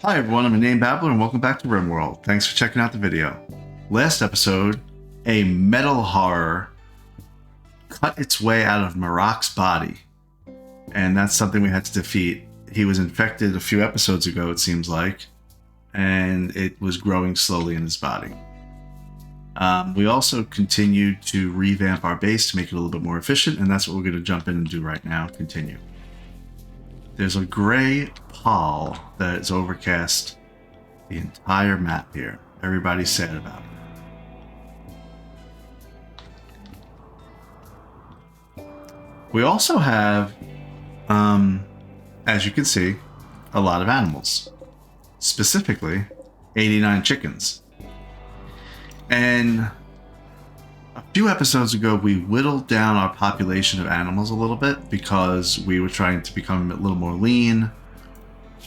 Hi everyone, I'm Inane Babbler and welcome back to RimWorld. Thanks for checking out the video. Last episode, a metal horror cut its way out of Marok's body. And that's something we had to defeat. He was infected a few episodes ago, it seems like, and it was growing slowly in his body. We also continued to revamp our base to make it a little bit more efficient, and that's what we're going to jump in and do right now. Continue. There's a gray pall that is overcast the entire map here. Everybody's sad about it. We also have, as you can see, a lot of animals. Specifically, 89 chickens. And a few episodes ago, we whittled down our population of animals a little bit because we were trying to become a little more lean.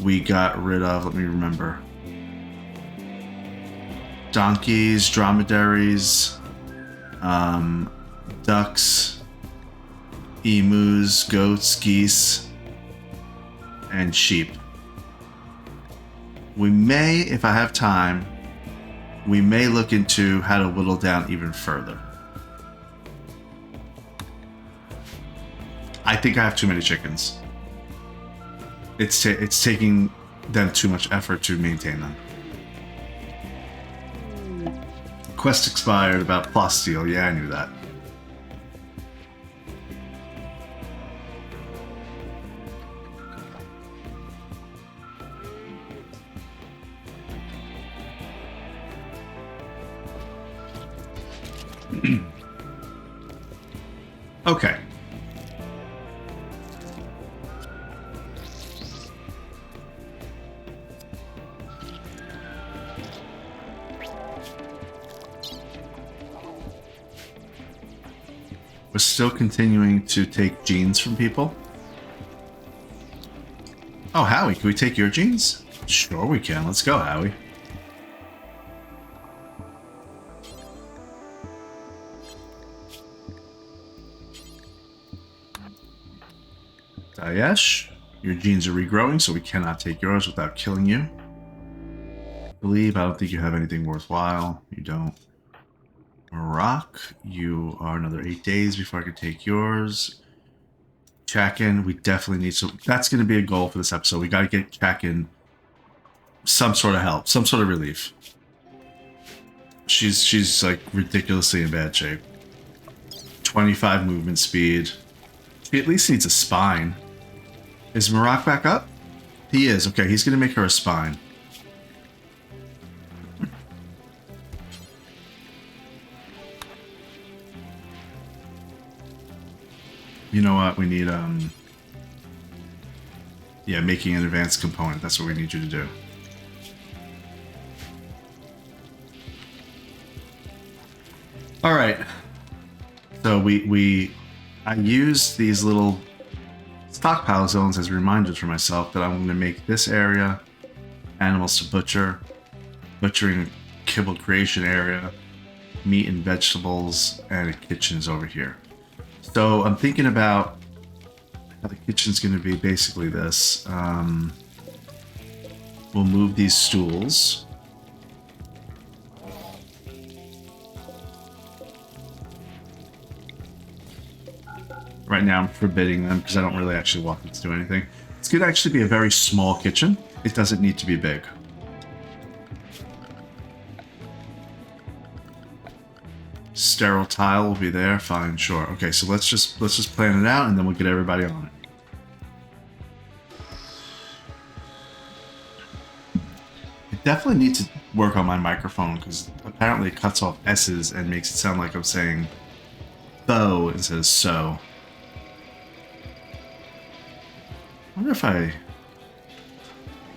We got rid of, let me remember, donkeys, dromedaries, ducks, emus, goats, geese, and sheep. We may, if I have time, we may look into how to whittle down even further. I think I have too many chickens. It's taking them too much effort to maintain them. Quest expired about plasteel. Yeah, I knew that. Okay. We're still continuing to take genes from people. Oh, Howie, can we take your genes? Sure we can. Let's go, Howie. Dayesh, your genes are regrowing, so we cannot take yours without killing you. I don't think you have anything worthwhile. You don't. Marok, you are another 8 days before I can take yours. Chakin, we definitely need some. That's going to be a goal for this episode. We got to get Chakin some sort of help, some sort of relief. She's like ridiculously in bad shape. 25 movement speed. She at least needs a spine. Is Marok back up? He is. Okay, he's going to make her a spine. You know what? We need, yeah, making an advanced component. That's what we need you to do. All right. So I use these little stockpile zones as reminders for myself that I'm going to make this area animals to butcher, butchering kibble creation area, meat and vegetables, and a kitchen's over here. So I'm thinking about how the kitchen's going to be basically this. We'll move these stools. Right now I'm forbidding them because I don't really actually want them to do anything. It's going to actually be a very small kitchen. It doesn't need to be big. Sterile tile will be there. Fine, sure. Okay, so let's just plan it out and then we'll get everybody on it. I definitely need to work on my microphone because apparently it cuts off S's and makes it sound like I'm saying though instead of so. I wonder if I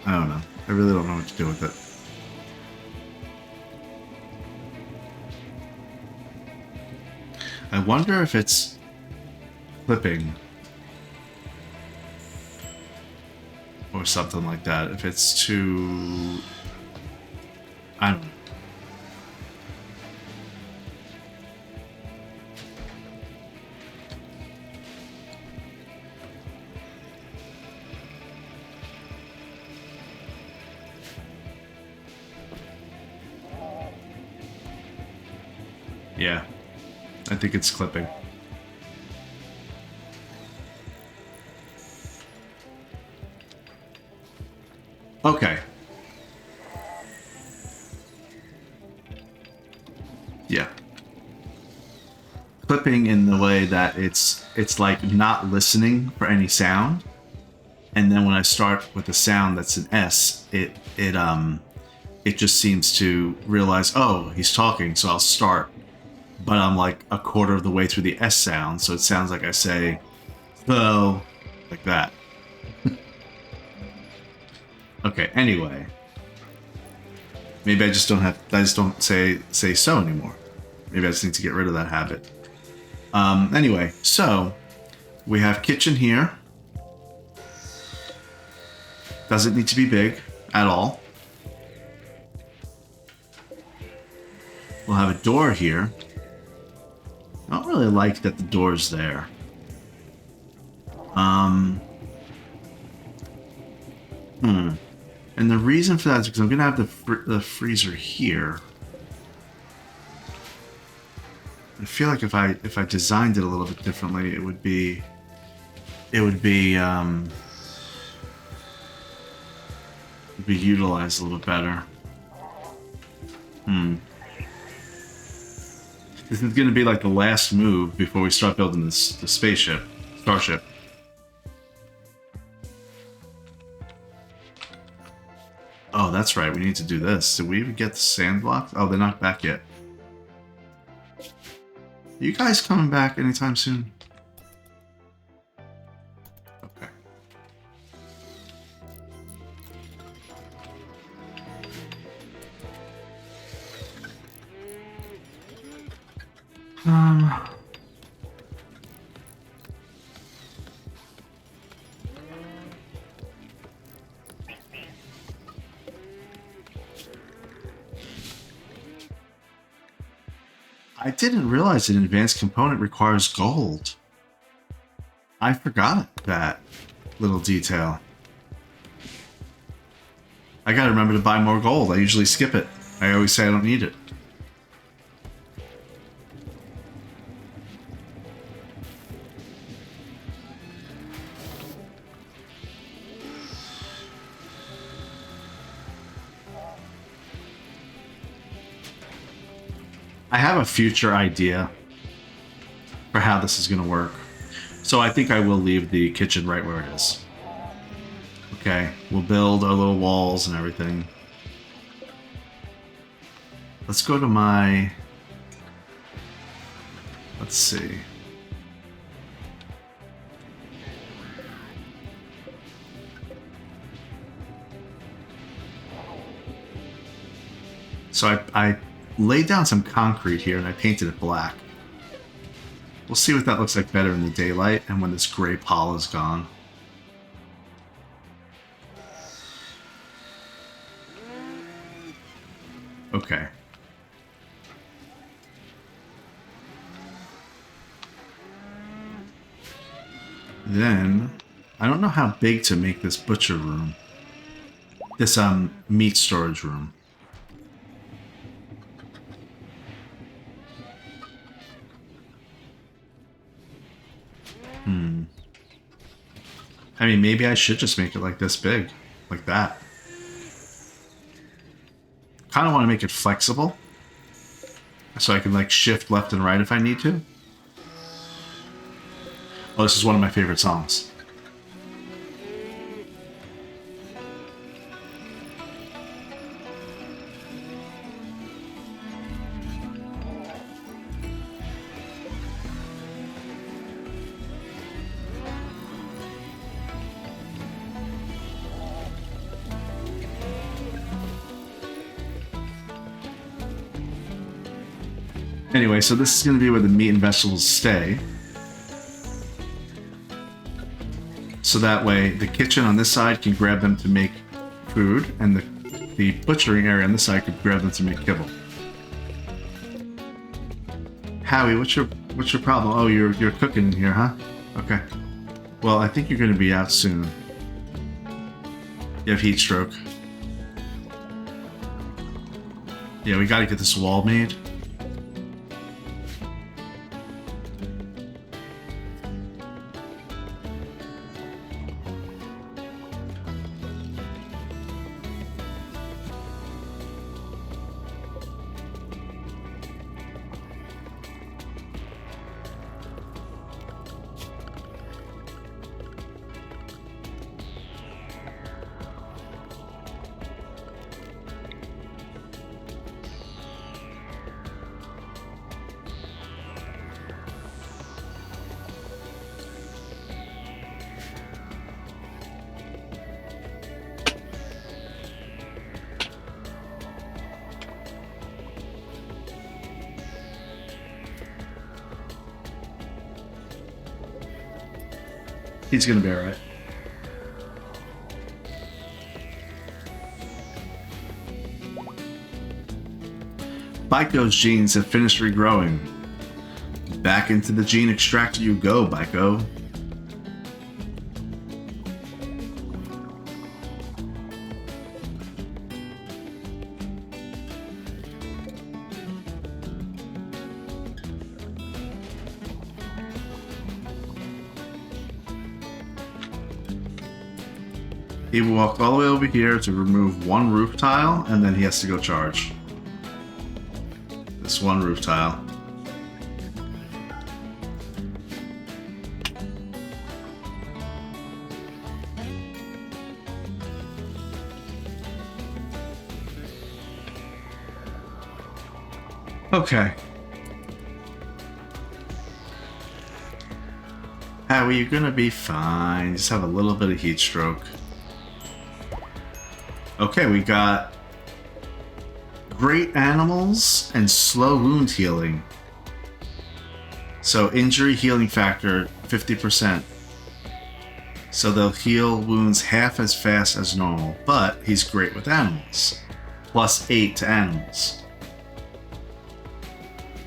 don't know. I really don't know what to do with it. I wonder if it's clipping or something like that. If it's too, I don't know. Yeah, I think it's clipping. Okay. Yeah. Clipping in the way that it's like not listening for any sound, and then when I start with a sound that's an S, it just seems to realize, oh, he's talking, so I'll start. But I'm like a quarter of the way through the S sound, so it sounds like I say, so, like that. Okay, anyway. Maybe I just don't say so anymore. Maybe I just need to get rid of that habit. Anyway, so we have kitchen here. Doesn't need to be big at all. We'll have a door here. I don't really like that the door's there. And the reason for that is because I'm gonna have the freezer here. I feel like if I designed it a little bit differently, it would be utilized a little bit better. This is gonna be like the last move before we start building the starship. Oh, that's right. We need to do this. Did we even get the sand blocks? Oh, they're not back yet. Are you guys coming back anytime soon? Okay. I didn't realize an advanced component requires gold. I forgot that little detail. I gotta remember to buy more gold. I usually skip it. I always say I don't need it. I have a future idea for how this is going to work. So I think I will leave the kitchen right where it is. Okay, we'll build our little walls and everything. Let's go to my... Let's see. So I laid down some concrete here and I painted it black. We'll see what that looks like better in the daylight and when this gray pall is gone. Okay. Then, I don't know how big to make this butcher room. This, meat storage room. I mean, maybe I should just make it like this big. Like that. Kind of want to make it flexible. So I can, like, shift left and right if I need to. Oh, this is one of my favorite songs. Anyway, so this is going to be where the meat and vegetables stay. So that way, the kitchen on this side can grab them to make food, and the butchering area on this side could grab them to make kibble. Howie, what's your problem? Oh, you're cooking in here, huh? Okay. Well, I think you're going to be out soon. You have heat stroke. Yeah, we got to get this wall made. He's gonna be alright. Baiko's genes have finished regrowing. Back into the gene extractor you go, Baiko. He walked all the way over here to remove one roof tile, and then he has to go charge. This one roof tile. Okay. Howie, you're gonna be fine. Just have a little bit of heat stroke. Okay, we got great animals and slow wound healing. So injury healing factor 50%. So they'll heal wounds half as fast as normal, but he's great with animals. +8 to animals.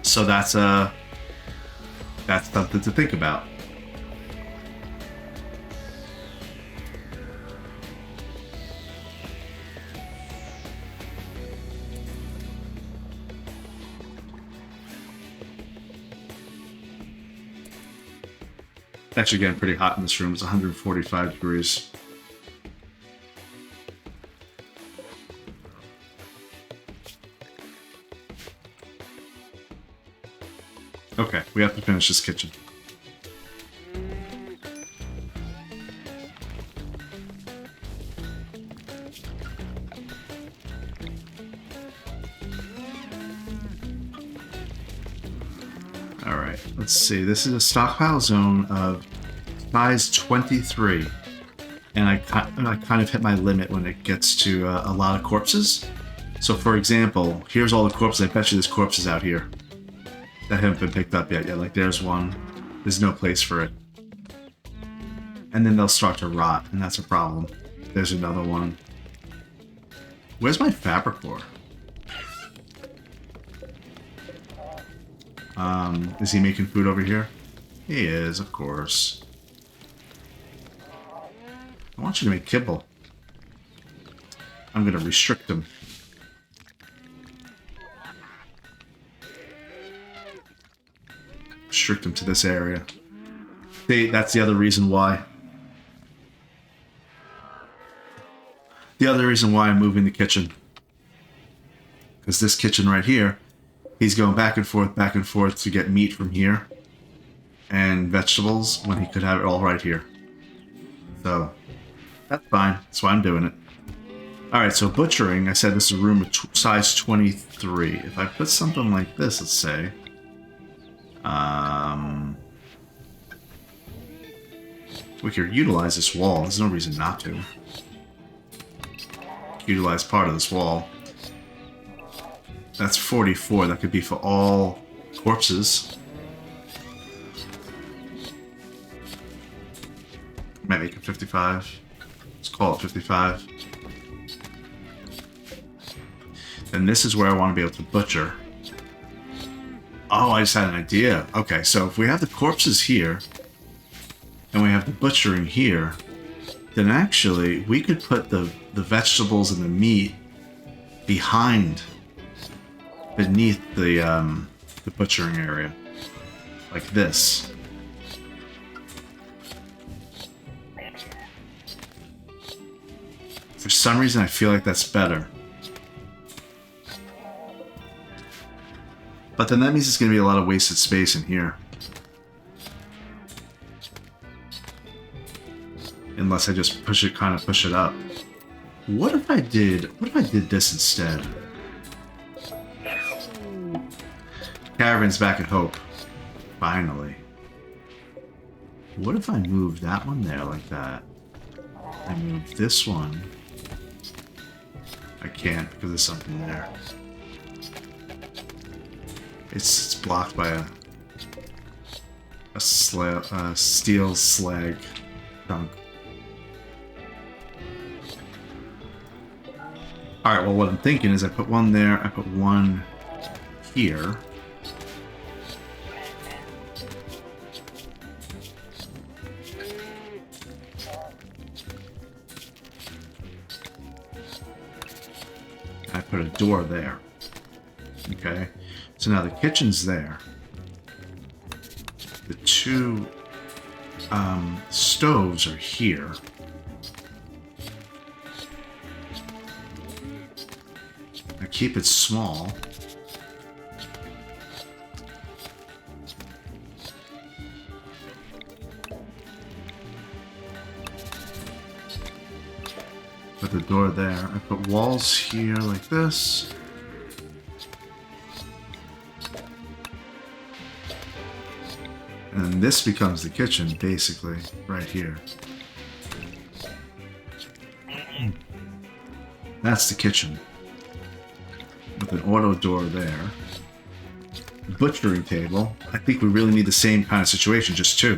So that's something to think about. It's actually getting pretty hot in this room. It's 145 degrees. Okay, we have to finish this kitchen. Alright, let's see. This is a stockpile zone of size 23. And I kind of hit my limit when it gets to a lot of corpses. So for example, here's all the corpses. I bet you there's corpses out here that haven't been picked up yet. Yeah, like there's one. There's no place for it. And then they'll start to rot, and that's a problem. There's another one. Where's my Fabricor? Is he making food over here? He is, of course. I want you to make kibble. I'm gonna restrict him. Restrict him to this area. See, that's the other reason why. The other reason why I'm moving the kitchen. Because this kitchen right here, he's going back and forth to get meat from here. And vegetables when he could have it all right here. So, that's fine. That's why I'm doing it. Alright, so butchering, I said this is a room of size 23. If I put something like this, let's say... we could utilize this wall. There's no reason not to. Utilize part of this wall. That's 44. That could be for all corpses. Might make it 55. Let's call it 55. And this is where I want to be able to butcher. Oh, I just had an idea. Okay, so if we have the corpses here, and we have the butchering here, then actually we could put the vegetables and the meat beneath the butchering area, like this. For some reason, I feel like that's better. But then that means it's going to be a lot of wasted space in here. Unless I just push it up. What if I did this instead? Caravan's back at Hope. Finally. What if I moved that one there like that? I moved this one. I can't because there's something there. It's blocked by a steel slag. chunk. All right, well, what I'm thinking is I put one there, I put one here. I put a door there. Okay, so now the kitchen's there. The two stoves are here. I keep it small. Put the door there. I put walls here like this. And this becomes the kitchen, basically, right here. That's the kitchen. With an auto door there. Butchering table. I think we really need the same kind of situation, just two.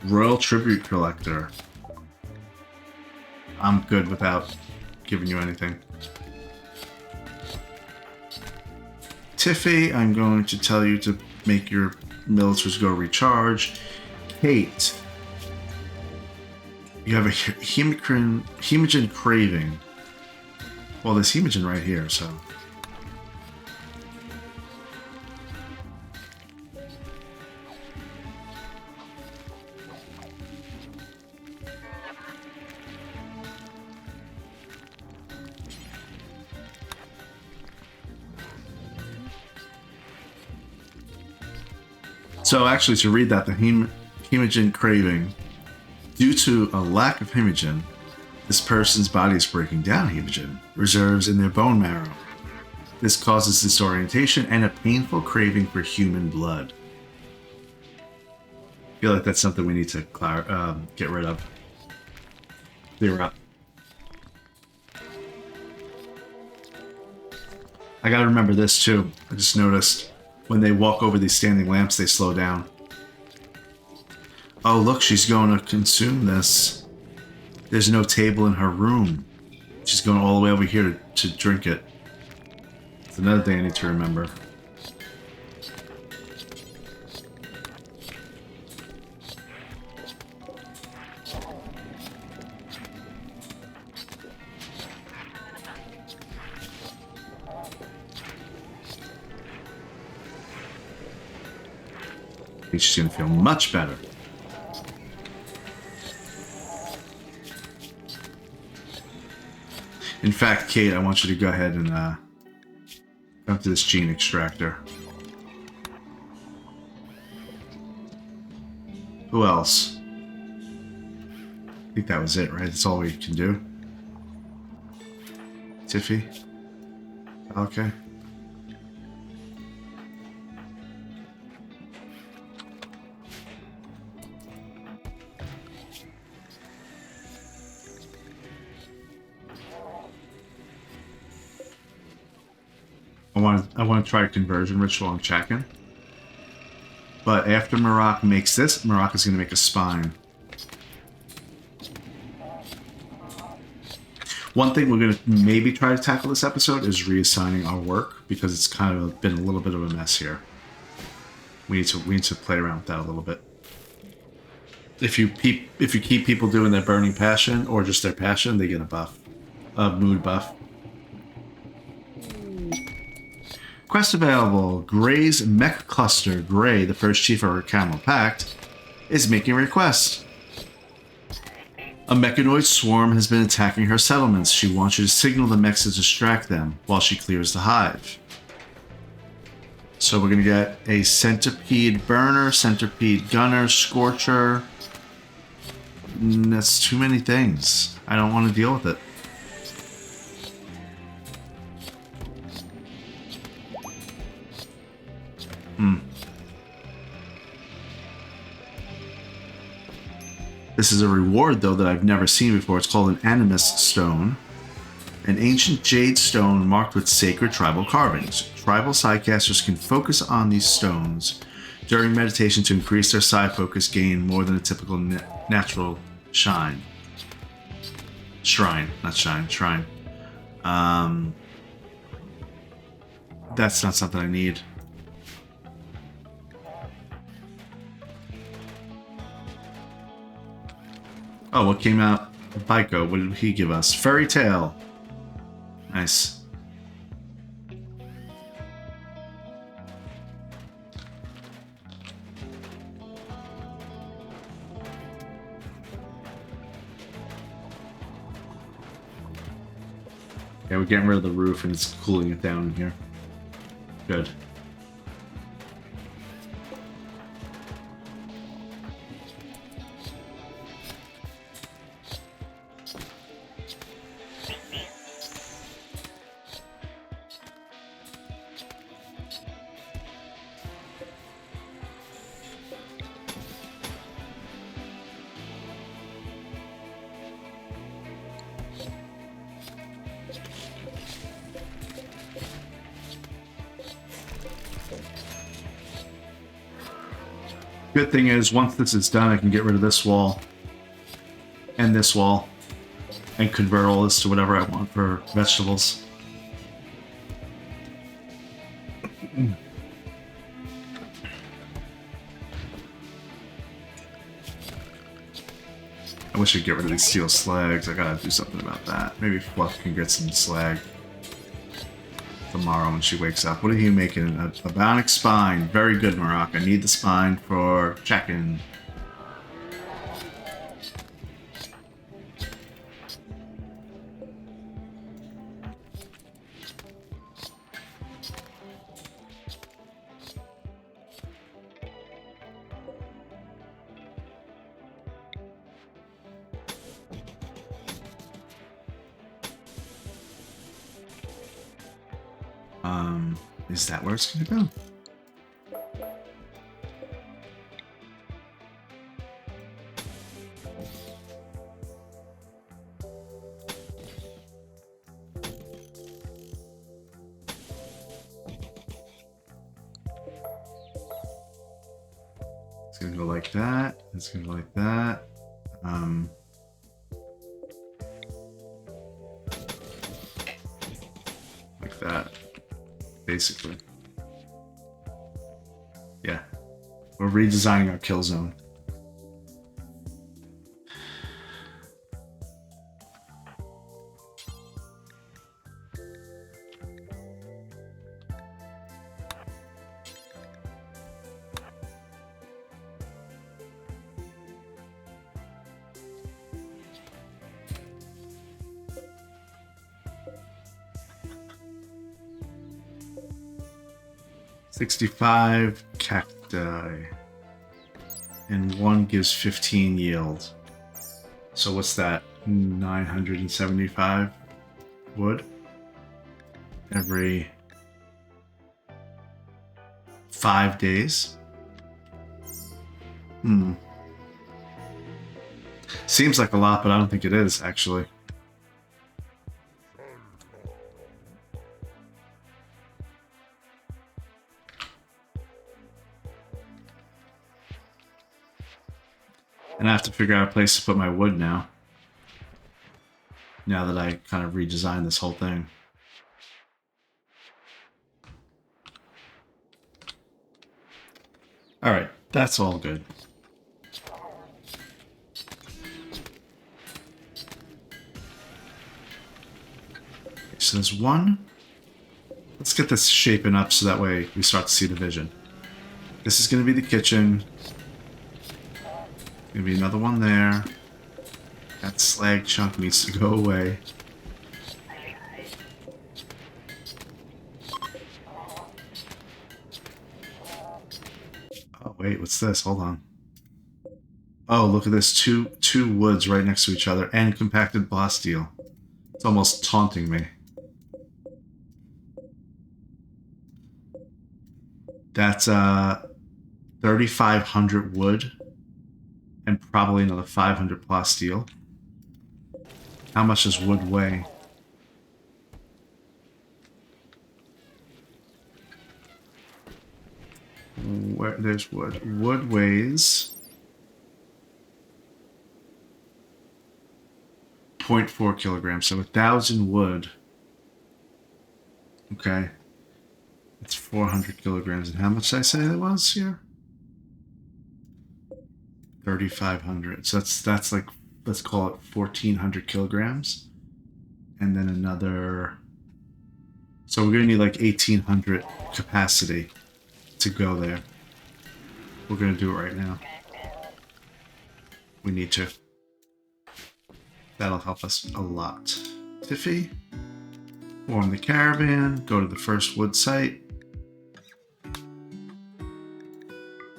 Royal Tribute Collector. I'm good without giving you anything. Tiffy, I'm going to tell you to make your militars go recharge. Kate, you have a hemogen craving. Well, there's hemogen right here, so. So actually, to read that, the hemogen craving, due to a lack of hemogen, this person's body is breaking down hemogen reserves in their bone marrow. This causes disorientation and a painful craving for human blood. I feel like that's something we need to get rid of. Clear up. I gotta remember this too. I just noticed when they walk over these standing lamps, they slow down. Oh, look, she's going to consume this. There's no table in her room. She's going all the way over here to drink it. It's another thing I need to remember. I think she's going to feel much better. In fact, Kate, I want you to go ahead and come to this gene extractor. Who else? I think that was it, right? That's all we can do. Tiffy? Okay. I want to try a conversion ritual on Chakin. But after Marak makes this, Marak is going to make a spine. One thing we're going to maybe try to tackle this episode is reassigning our work, because it's kind of been a little bit of a mess here. We need to play around with that a little bit. If you keep people doing their burning passion or just their passion, they get a buff, a mood buff. Quest available. Gray's Mech Cluster. Gray, the first chief of our Camel Pact, is making a request. A mechanoid swarm has been attacking her settlements. She wants you to signal the mechs to distract them while she clears the hive. So we're going to get a centipede burner, centipede gunner, scorcher. That's too many things. I don't want to deal with it. This is a reward, though, that I've never seen before. It's called an Animus Stone. An ancient jade stone marked with sacred tribal carvings. Tribal sidecasters can focus on these stones during meditation to increase their side focus gain more than a typical natural shrine. Shrine, not shine, shrine. That's not something I need. Oh, what came out? Baiko, what did he give us? Fairy Tale. Nice. Yeah, we're getting rid of the roof and it's cooling it down in here. Good. Good thing is, once this is done, I can get rid of this wall and this wall and convert all this to whatever I want for vegetables. I wish I'd get rid of these steel slags. I gotta do something about that. Maybe Fluff can get some slag tomorrow when she wakes up. What are you making? A bionic spine. Very good, Marak. I need the spine for checking. Is that where it's gonna go? It's gonna go like that. It's gonna go like that. Like that. Basically. Yeah. We're redesigning our kill zone. $65 cacti. And one gives 15 yield. So what's that? 975 wood? Every 5 days? Seems like a lot, but I don't think it is, actually. And I have to figure out a place to put my wood now. Now that I kind of redesigned this whole thing. Alright, that's all good. Okay, so there's one. Let's get this shaping up so that way we start to see the vision. This is going to be the kitchen. Gonna be another one there. That slag chunk needs to go away. Oh wait, what's this? Hold on. Oh, look at this. Two woods right next to each other and compacted blasteel. It's almost taunting me. That's 3,500 wood. And probably another 500 plasteel. How much does wood weigh? Where there's wood. Wood weighs 0.4 kilograms. So 1,000 wood. Okay. It's 400 kilograms. And how much did I say it was here? 3,500. So that's like, let's call it 1,400 kilograms. And then another. So we're going to need like 1,800 capacity to go there. We're going to do it right now. We need to. That'll help us a lot. Tiffy, form the caravan, go to the first wood site.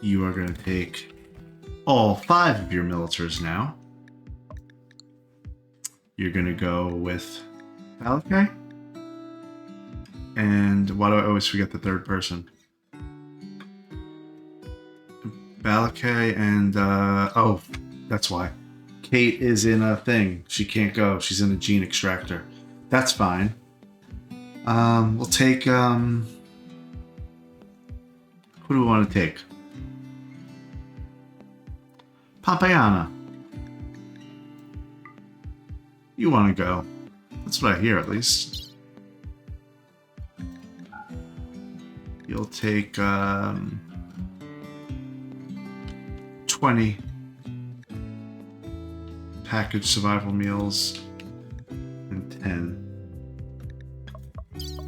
You are going to take all 5 of your militars now. You're going to go with Balakay. And why do I always forget the third person? Balakay and, oh, that's why. Kate is in a thing. She can't go. She's in a gene extractor. That's fine. We'll take, who do we want to take? Pompeyana. You want to go. That's what I hear, at least. You'll take, 20 packaged survival meals and 10.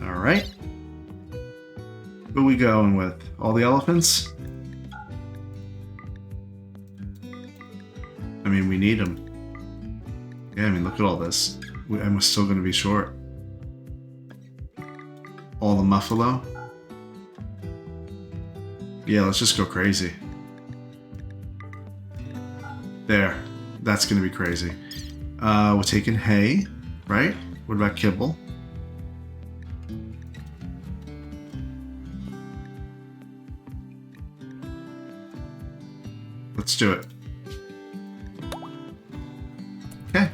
Alright. Who are we going with? All the elephants? I mean, we need them. Yeah, I mean, look at all this. I'm still going to be short. All the muffalo? Yeah, let's just go crazy. There. That's going to be crazy. We're taking hay, right? What about kibble? Let's do it. Okay.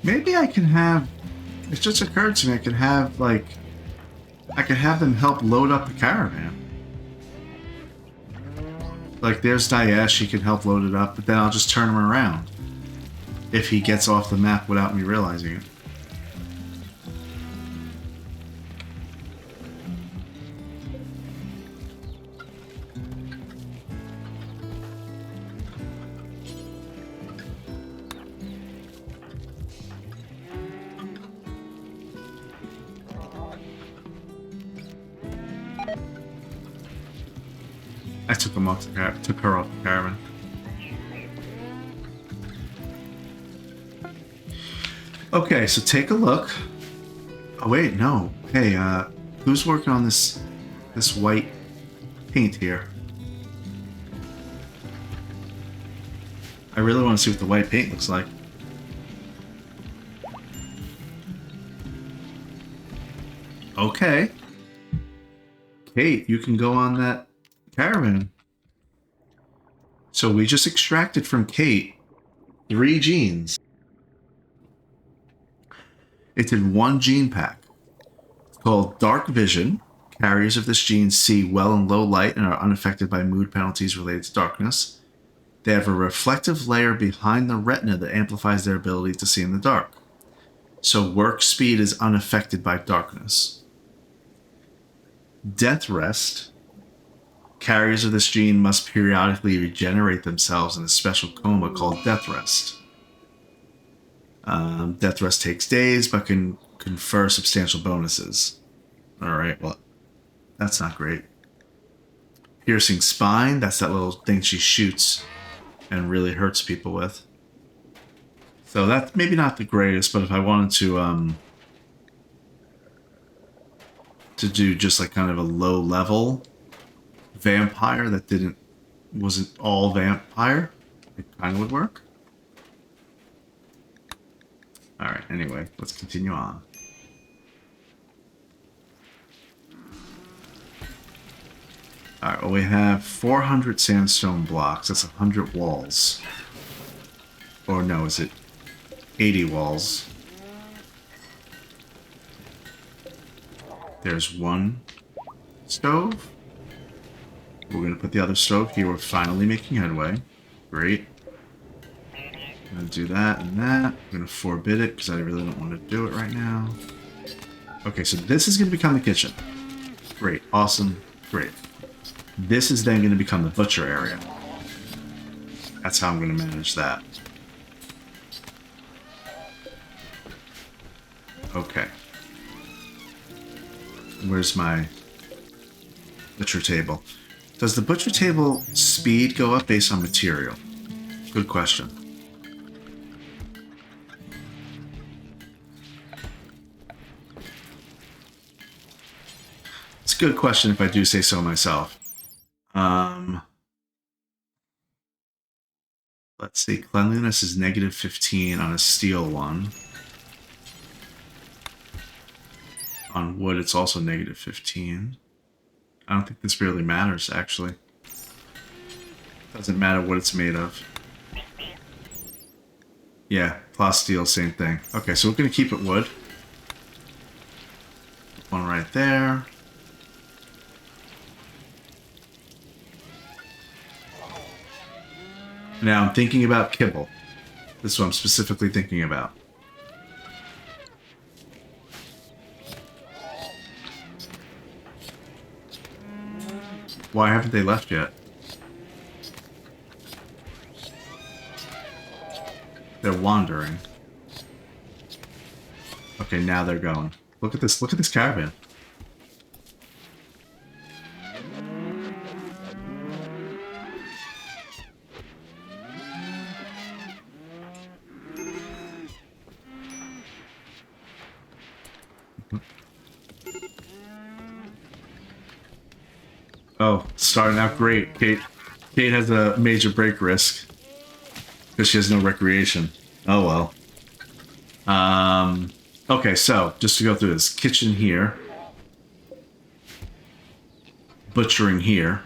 Maybe I can have, it just occurred to me, I could have, like, I could have them help load up the caravan. Like, there's Daesh, he can help load it up, but then I'll just turn him around. If he gets off the map without me realizing it. I took him off the took her off the caravan. Okay, so take a look. Oh wait, no. Hey, who's working on this white paint here? I really want to see what the white paint looks like. Okay. Kate, you can go on that caravan. So we just extracted from Kate 3 genes. It's in 1 gene pack. It's called Dark Vision. Carriers of this gene see well in low light and are unaffected by mood penalties related to darkness. They have a reflective layer behind the retina that amplifies their ability to see in the dark. So work speed is unaffected by darkness. Death Rest. Carriers of this gene must periodically regenerate themselves in a special coma called Death Rest. Death Rest takes days, but can confer substantial bonuses. Alright, well, that's not great. Piercing Spine, that's that little thing she shoots. and really hurts people with. So that's maybe not the greatest, but if I wanted to do just like kind of a low level vampire that wasn't all vampire, it kind of would work. All right. Anyway, let's continue on. All right. Well, we have 400 sandstone blocks. That's 100 walls. Or no, is it 80 walls? There's one stove. We're going to put the other stove here. We're finally making headway. Great. I'm going to do that and that. I'm going to forbid it because I really don't want to do it right now. Okay, so this is going to become the kitchen. Great. Awesome. Great. This is then going to become the butcher area. That's how I'm going to manage that. Okay. Where's my butcher table? Does the butcher table speed go up based on material? Good question. It's a good question if I do say so myself. Let's see. Cleanliness is negative 15 on a steel one. On wood, it's also negative 15. I don't think this really matters, actually. Doesn't matter what it's made of. Yeah, plus steel, same thing. Okay, so we're going to keep it wood. One right there. Now I'm thinking about kibble. This is what I'm specifically thinking about. Why haven't they left yet? They're wandering. Okay, now they're going. Look at this. Look at this caravan. Oh, starting out great. Kate has a major break risk because she has no recreation. Oh well. Okay, so just to go through this, kitchen here, butchering here.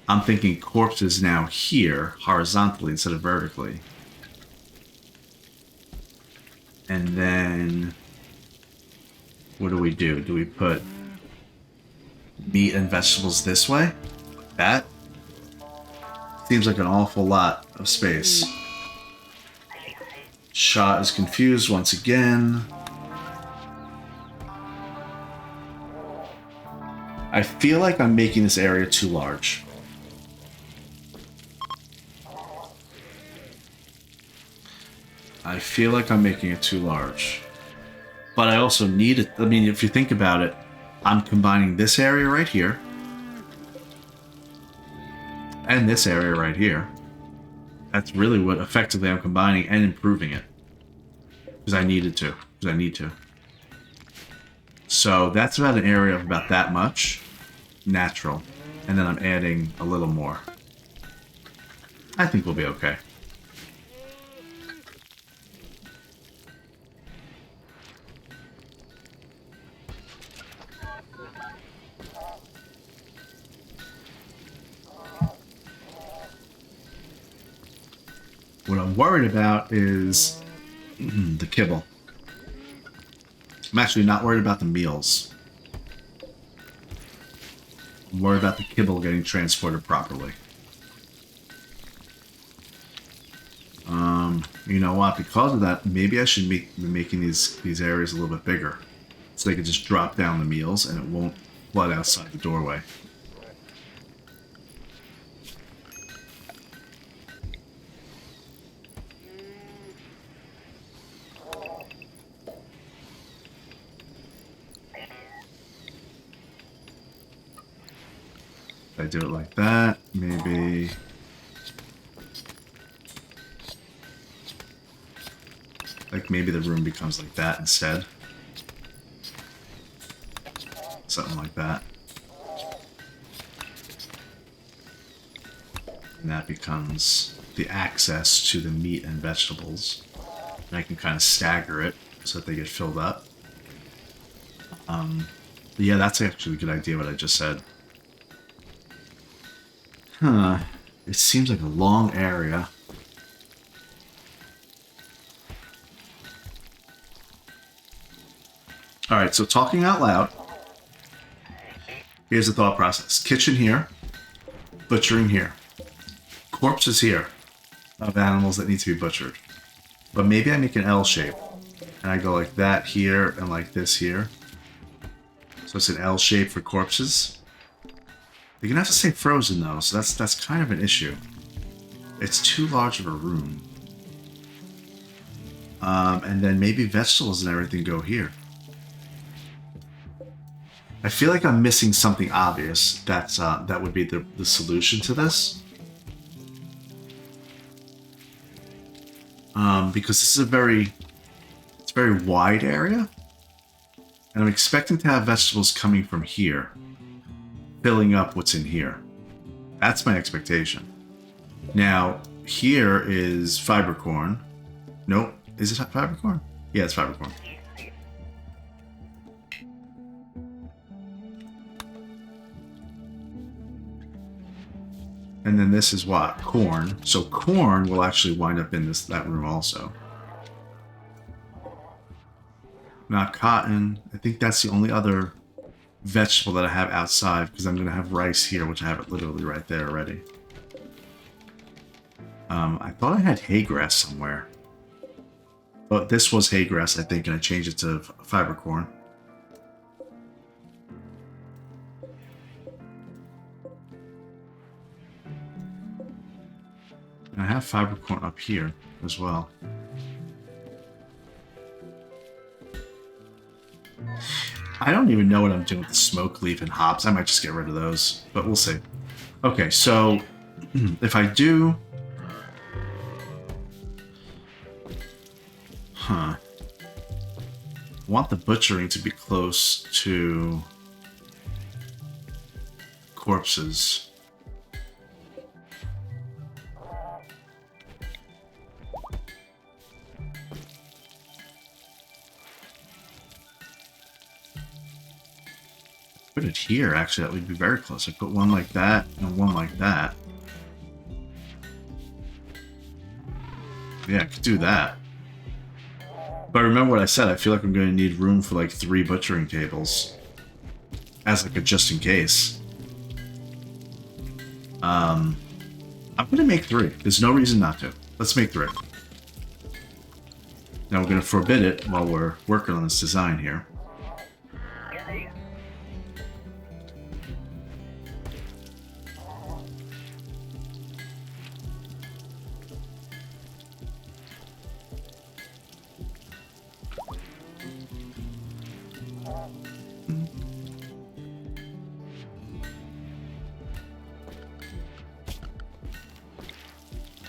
I'm thinking corpses now here, horizontally instead of vertically. And then what do we do? Do we put meat and vegetables this way? Like that? Seems like an awful lot of space. Shot is confused once again. I feel like I'm making this area too large. I feel like I'm making it too large. But I also need it. I mean, if you think about it, I'm combining this area right here and this area right here. That's really what effectively I'm combining and improving it. Because I needed to. Because I need to. So that's about an area of about that much. Natural. And then I'm adding a little more. I think we'll be okay. What I'm worried about is the kibble. I'm actually not worried about the meals. I'm worried about the kibble getting transported properly. You know what? Because of that, maybe I should be making these areas a little bit bigger, so they can just drop down the meals and it won't flood outside the doorway. If I do it like that, maybe like maybe the room becomes like that instead. Something like that. And that becomes the access to the meat and vegetables. And I can kind of stagger it so that they get filled up. But yeah, that's actually a good idea what I just said. Huh. It seems like a long area. Alright, so talking out loud. Here's the thought process. Kitchen here. Butchering here. Corpses here of animals that need to be butchered. But maybe I make an L shape. And I go like that here and like this here. So it's an L shape for corpses. You're gonna have to stay frozen though, so that's kind of an issue. It's too large of a room. And then maybe vegetables and everything go here. I feel like I'm missing something obvious. That would be the solution to this. Because this is a very wide area. And I'm expecting to have vegetables coming from here, filling up what's in here. That's my expectation. Now, here is fiber corn. Nope. Is it fiber corn? Yeah, it's fiber corn. And then this is what? Corn. So corn will actually wind up in that room also. Not cotton. I think that's the only other vegetable that I have outside, because I'm going to have rice here, which I have it literally right there already. I thought I had hay grass somewhere. But this was hay grass, I think, and I changed it to fiber corn. And I have fiber corn up here as well. I don't even know what I'm doing with the smoke leaf and hops. I might just get rid of those, but we'll see. Okay, so if I do... Huh. I want the butchering to be close to corpses. Put it here, actually, that would be very close. I put one like that and one like that. Yeah, I could do that. But remember what I said, I feel like I'm going to need room for like 3 butchering tables. As like a just in case. I'm going to make 3. There's no reason not to. Let's make 3. Now we're going to forbid it while we're working on this design here.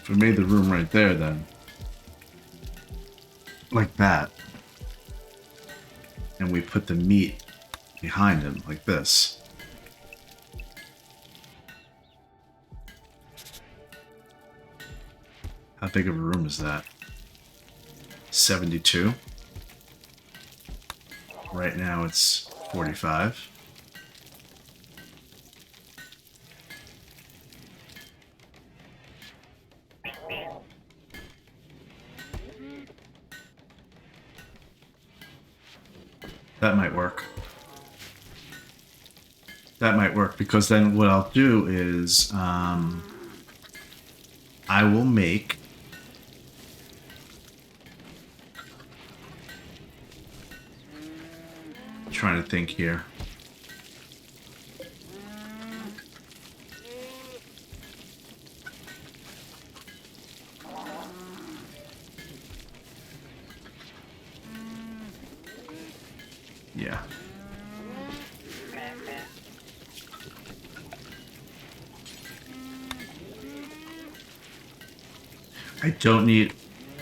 We made the room right there then. Like that. And we put the meat behind him like this. How big of a room is that? 72. Right now it's 45. That might work. That might work, because then what I'll do is I will make trying to think here. Yeah. I don't need...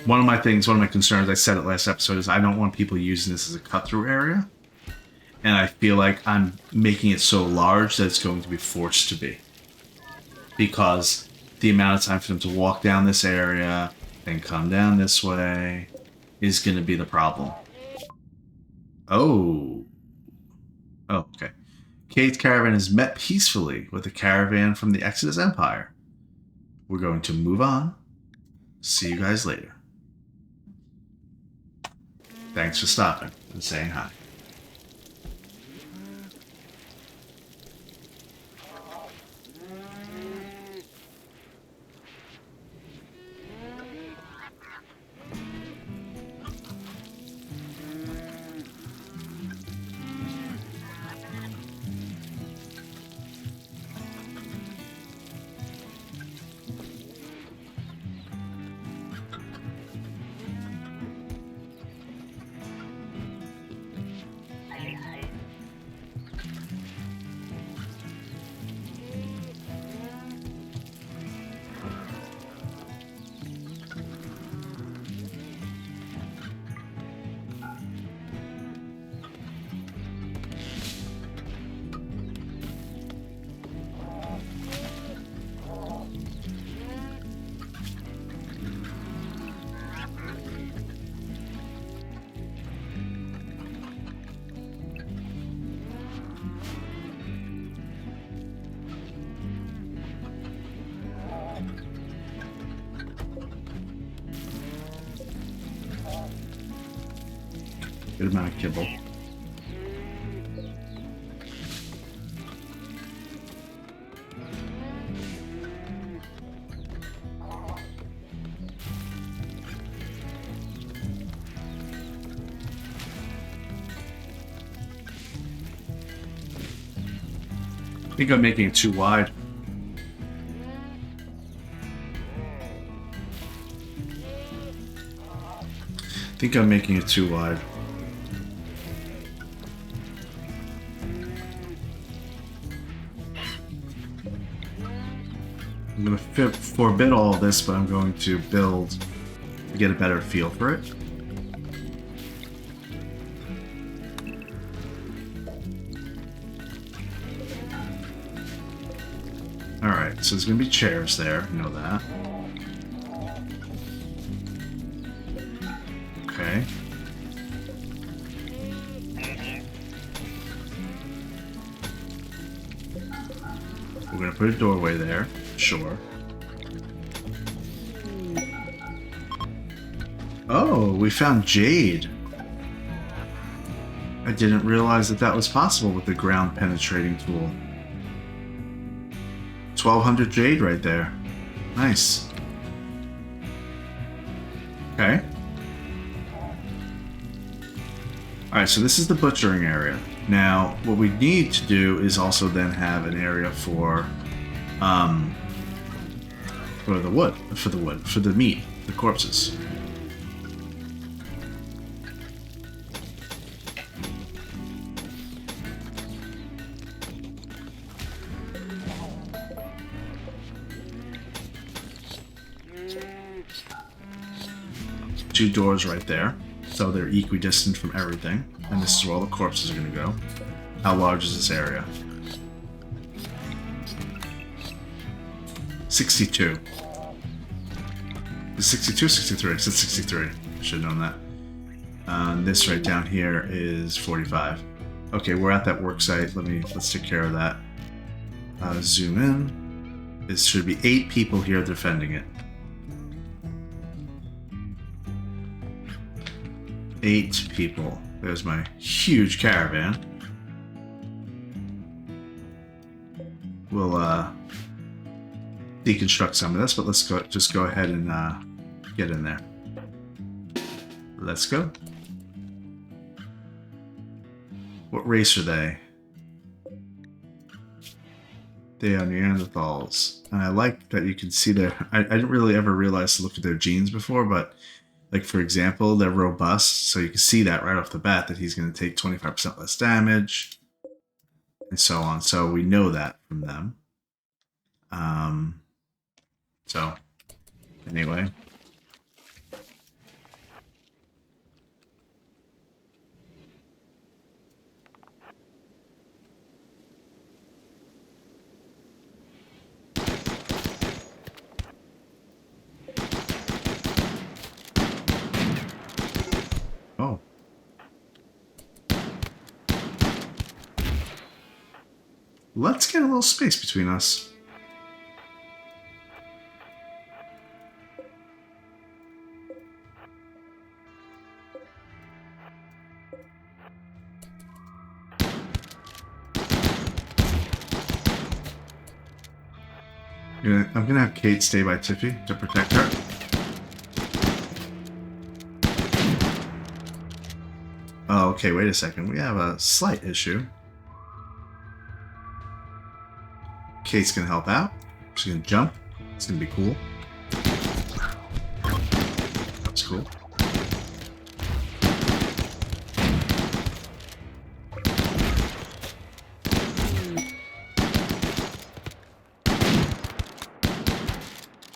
one of my concerns, I said it last episode, is I don't want people using this as a cut-through area. And I feel like I'm making it so large that it's going to be forced to be. Because the amount of time for them to walk down this area and come down this way is going to be the problem. Oh. Oh, okay. Cade's caravan is met peacefully with a caravan from the Exodus Empire. We're going to move on. See you guys later. Thanks for stopping and saying hi. Good amount of kibble. I think I'm making it too wide. I think I'm making it too wide. I'm going to forbid all of this, but I'm going to build to get a better feel for it. Alright, so there's going to be chairs there, you know that. Okay. We're going to put a doorway there. Sure. Oh, we found jade. I didn't realize that that was possible with the ground penetrating tool. 1200 jade right there. Nice. Okay. Alright, so this is the butchering area. Now, what we need to do is also then have an area for for the meat, the corpses. Two doors right there, so they're equidistant from everything, and this is where all the corpses are going to go. How large is this area? 62. Is 62 63? It said 63. I should have known that. This right down here is 45. Okay, we're at that work site. Let's take care of that. Zoom in. This should be 8 people here defending it. 8 people. There's my huge caravan. We'll deconstruct some of this, but let's just go ahead and get in there. Let's go. What race are they? They are Neanderthals. And I like that you can see their... I didn't really ever realize to look at their genes before, but like, for example, they're robust, so you can see that right off the bat that he's going to take 25% less damage, and so on. So we know that from them. So, anyway. let's get a little space between us. I'm gonna have Kate stay by Tiffy to protect her. Oh, okay, wait a second. We have a slight issue. Kate's gonna help out. She's gonna jump. It's gonna be cool. That's cool.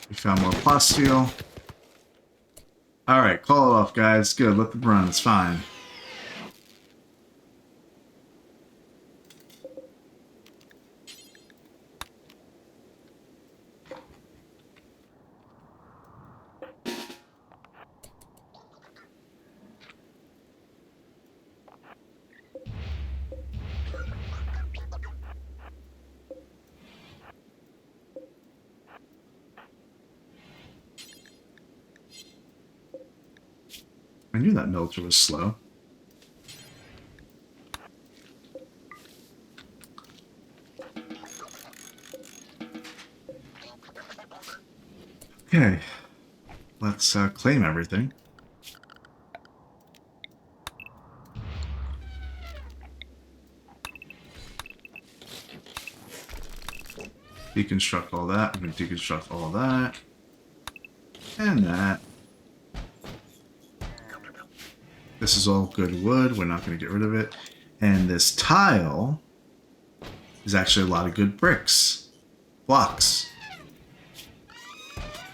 We found more plasteel. Alright, call it off, guys. Good, let them run. It's fine. I knew that melter was slow. Okay, let's claim everything. Deconstruct all that. I'm going to deconstruct all that. And that. This is all good wood. We're not going to get rid of it. And this tile is actually a lot of good bricks. Blocks.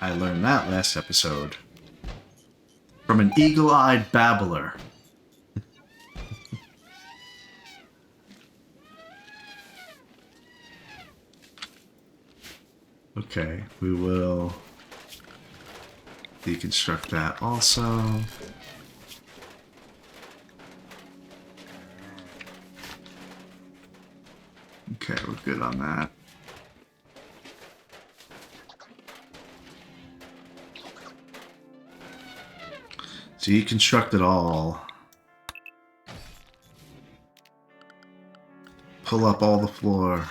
I learned that last episode. From an eagle-eyed babbler. Okay, we will deconstruct that also. Okay, we're good on that. Deconstruct it all. Pull up all the floor.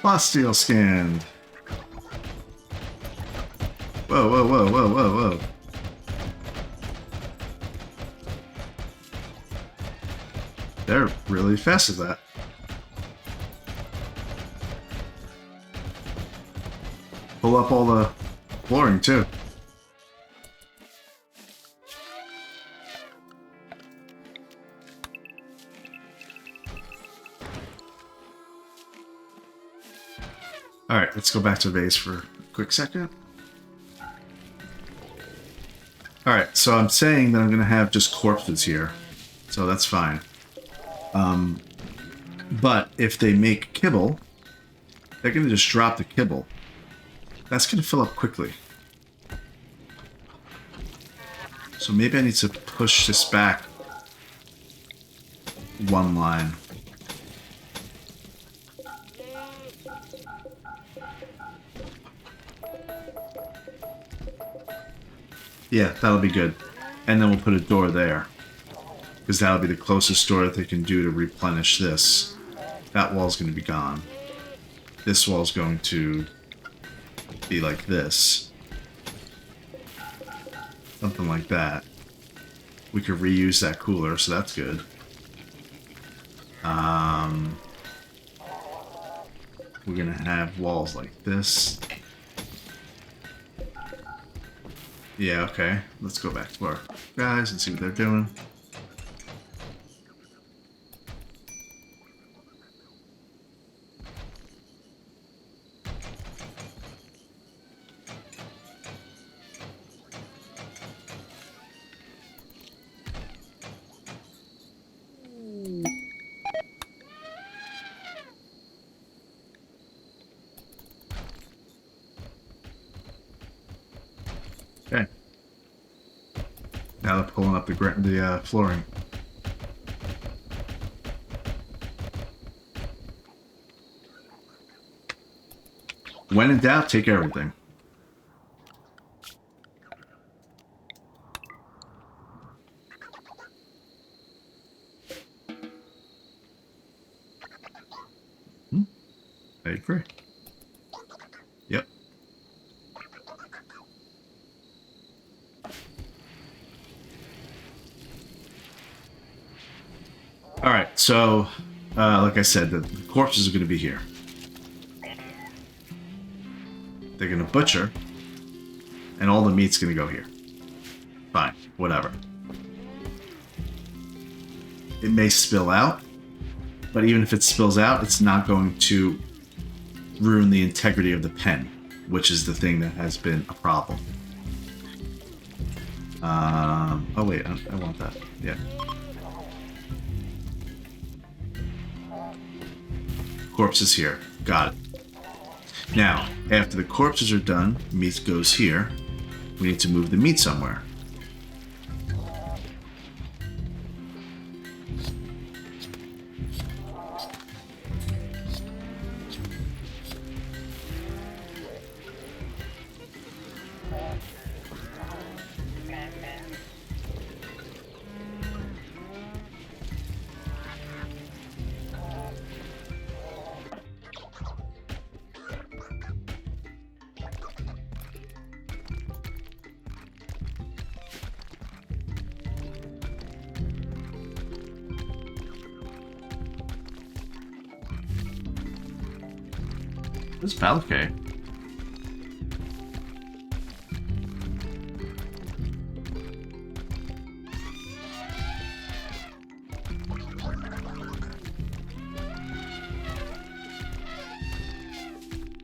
Plasteel scanned. Whoa, whoa, whoa, whoa, whoa, whoa. They're really fast at that. Pull up all the flooring too. Alright, let's go back to the base for a quick second. Alright, so I'm saying that I'm going to have just corpses here. So that's fine. But if they make kibble, they're going to just drop the kibble. That's going to fill up quickly. So maybe I need to push this back one line. Yeah, that'll be good. And then we'll put a door there. Because that'll be the closest door that they can do to replenish this. That wall's going to be gone. This wall's going to be like this. Something like that. We could reuse that cooler, so that's good. We're going to have walls like this. Yeah, okay. Let's go back to our guys and see what they're doing. Now they're pulling up the flooring. When in doubt, take everything. I agree. Yep. All right, so like I said, the corpses are going to be here. They're going to butcher, and all the meat's going to go here. Fine, whatever. It may spill out, but even if it spills out, it's not going to ruin the integrity of the pen, which is the thing that has been a problem. Oh wait, I want that. Yeah. Corpses here. Got it. Now, after the corpses are done, meat goes here. We need to move the meat somewhere. This is Palacay.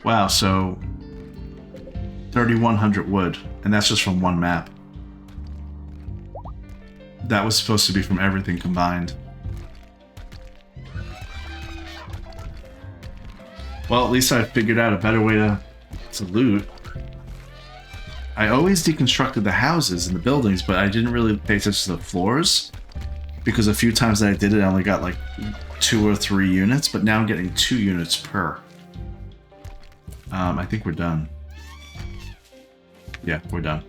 Wow, so 3,100 wood, and that's just from one map. That was supposed to be from everything combined. Well, at least I figured out a better way to loot. I always deconstructed the houses and the buildings, but I didn't really pay attention to the floors. Because a few times that I did it, I only got like 2 or 3 units, but now I'm getting 2 units per. I think we're done. Yeah, we're done.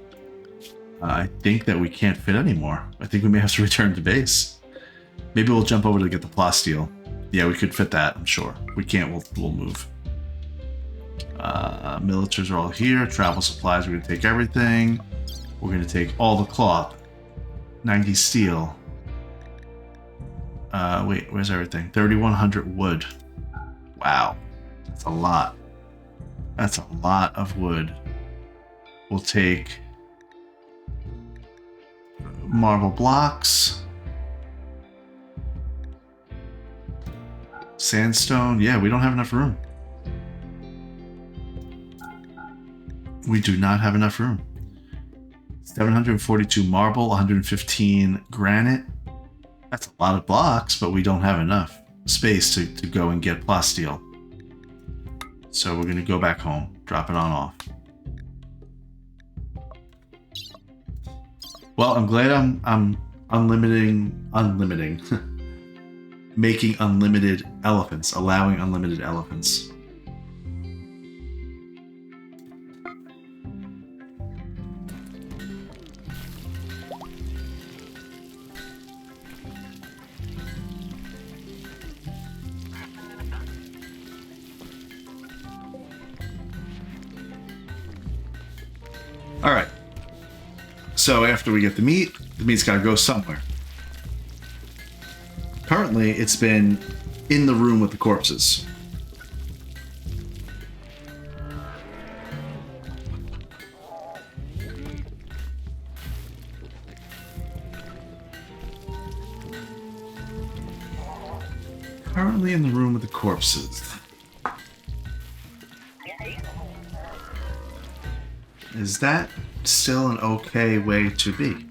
I think that we can't fit anymore. I think we may have to return to base. Maybe we'll jump over to get the plasteel. Yeah, we could fit that, I'm sure. We can't, we'll move. Militaries are all here. Travel supplies, we're going to take everything. We're going to take all the cloth. 90 steel. Wait, where's everything? 3,100 wood. Wow. That's a lot. That's a lot of wood. We'll take marble blocks. Sandstone. Yeah, we don't have enough room. We do not have enough room. 742 marble, 115 granite. That's a lot of blocks, but we don't have enough space to go and get plasteel. So we're gonna go back home, drop it on off. Well, I'm glad I'm unlimiting making unlimited elephants, allowing unlimited elephants. All right. So after we get the meat's got to go somewhere. Currently, it's been in the room with the corpses. Currently in the room with the corpses. Is that still an okay way to be?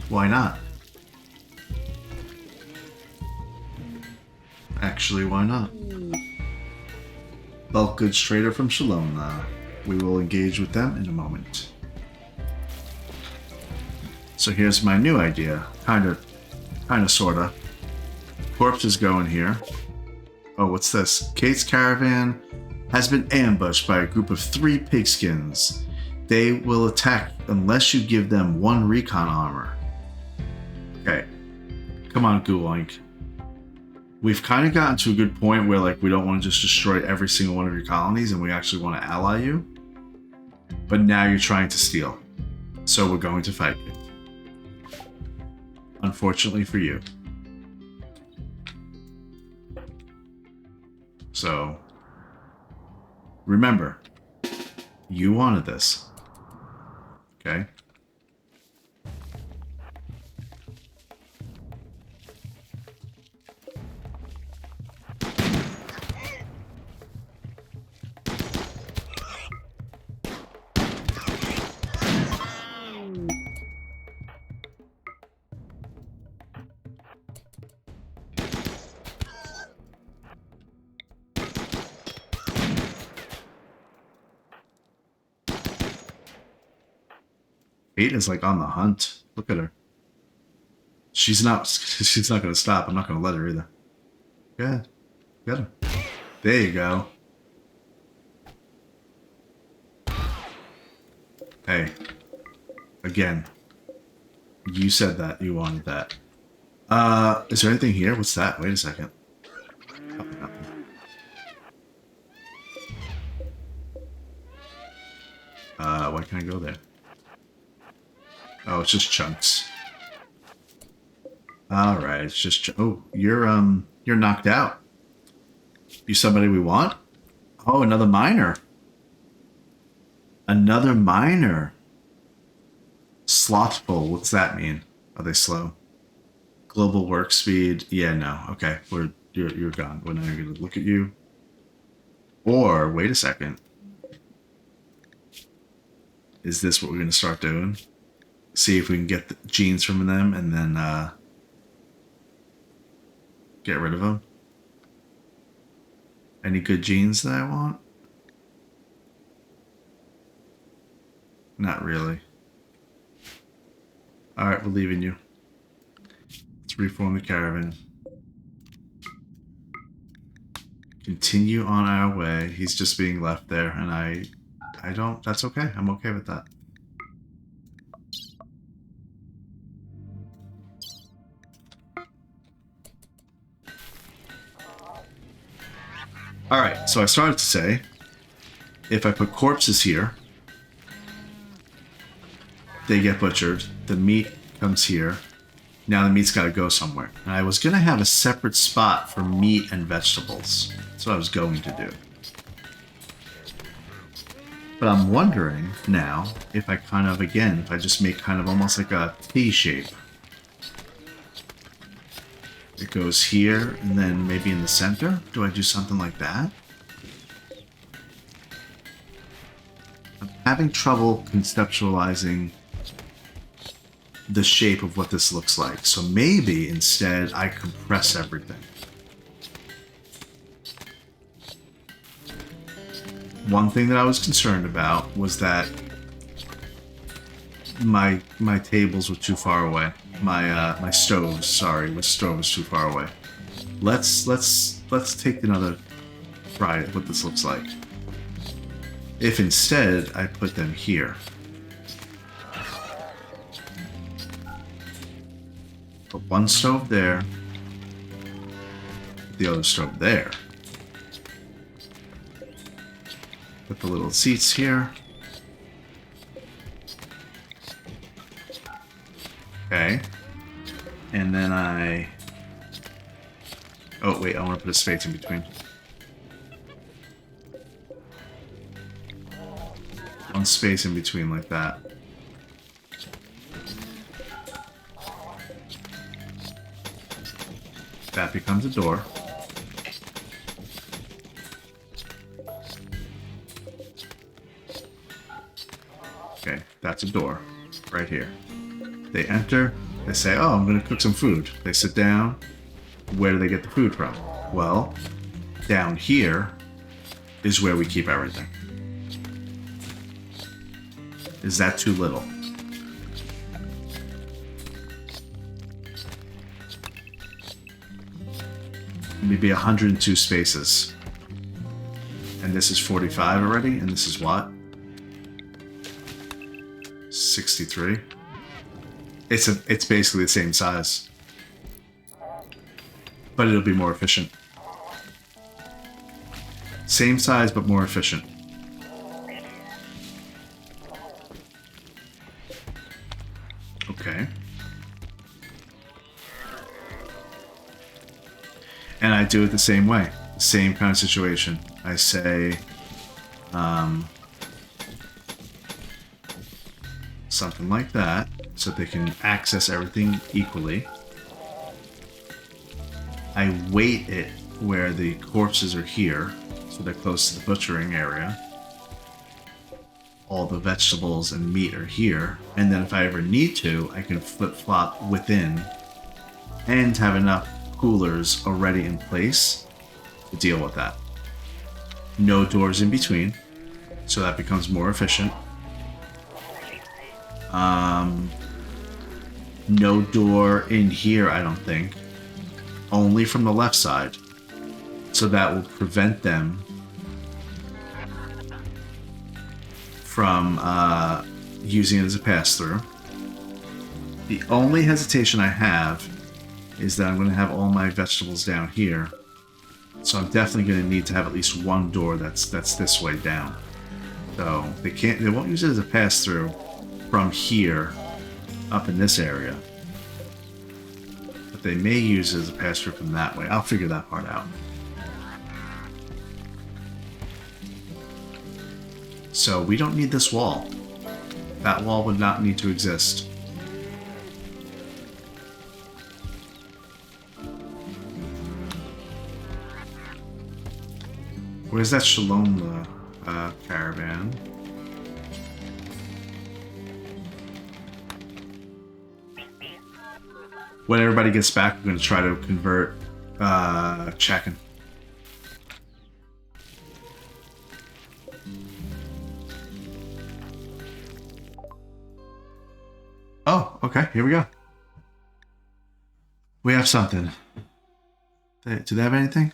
Why not? Actually, why not? Bulk goods trader from Shalomna. We will engage with them in a moment. So here's my new idea. Kinda, sorta. Corpses go in here. Oh, what's this? Kate's caravan has been ambushed by a group of 3 pigskins. They will attack unless you give them 1 recon armor. Okay. Come on, Guloink. We've kind of gotten to a good point where like we don't want to just destroy every single one of your colonies and we actually want to ally you. But now you're trying to steal. So we're going to fight you. Unfortunately for you. So, remember, you wanted this. Okay? Kate is like on the hunt. Look at her. She's not gonna stop. I'm not gonna let her either. Good. Get her. There you go. Hey. Again. You said that. You wanted that. Is there anything here? What's that? Wait a second. Why can't I go there? Oh, it's just chunks. Alright, it's just... Oh, you're knocked out. You somebody we want? Oh, another miner. Another miner. Slothful, what's that mean? Are they slow? Global work speed? Yeah, no. Okay, you're gone. We're not even going to look at you. Or, wait a second. Is this what we're going to start doing? See if we can get the genes from them and then get rid of them. Any good genes that I want? Not really. Alright, we're leaving you. Let's reform the caravan. Continue on our way. He's just being left there and I don't... That's okay. I'm okay with that. Alright, so I started to say, if I put corpses here, they get butchered, the meat comes here, now the meat's got to go somewhere. And I was going to have a separate spot for meat and vegetables. That's what I was going to do. But I'm wondering now if I kind of, again, if I just make kind of almost like a T shape. It goes here, and then maybe in the center? Do I do something like that? I'm having trouble conceptualizing the shape of what this looks like. So maybe instead I compress everything. One thing that I was concerned about was that my tables were too far away. My stoves, sorry, the stove is too far away. Let's take another try at what this looks like. If instead I put them here. Put one stove there. Put the other stove there. Put the little seats here. Okay. And then I... Oh, wait, I want to put a space in between. One space in between like that. That becomes a door. Okay, that's a door. Right here. They enter, they say, oh, I'm going to cook some food. They sit down. Where do they get the food from? Well, down here is where we keep everything. Is that too little? Maybe 102 spaces. And this is 45 already, and this is what? 63. It's basically the same size. But it'll be more efficient. Same size, but more efficient. Okay. And I do it the same way. Same kind of situation. I say, something like that, so that they can access everything equally. I weight it where the corpses are here, so they're close to the butchering area. All the vegetables and meat are here, and then if I ever need to, I can flip-flop within and have enough coolers already in place to deal with that. No doors in between, so that becomes more efficient. No door in here, I don't think. Only from the left side. So that will prevent them from using it as a pass-through. The only hesitation I have is that I'm going to have all my vegetables down here. So I'm definitely going to need to have at least one door that's this way down. So they won't use it as a pass-through from here up in this area. But they may use it as a pass-through from that way. I'll figure that part out. So we don't need this wall. That wall would not need to exist. Where's that Shalom caravan? When everybody gets back, we're going to try to convert Chakin. Oh, okay, here we go. We have something. Do they have anything?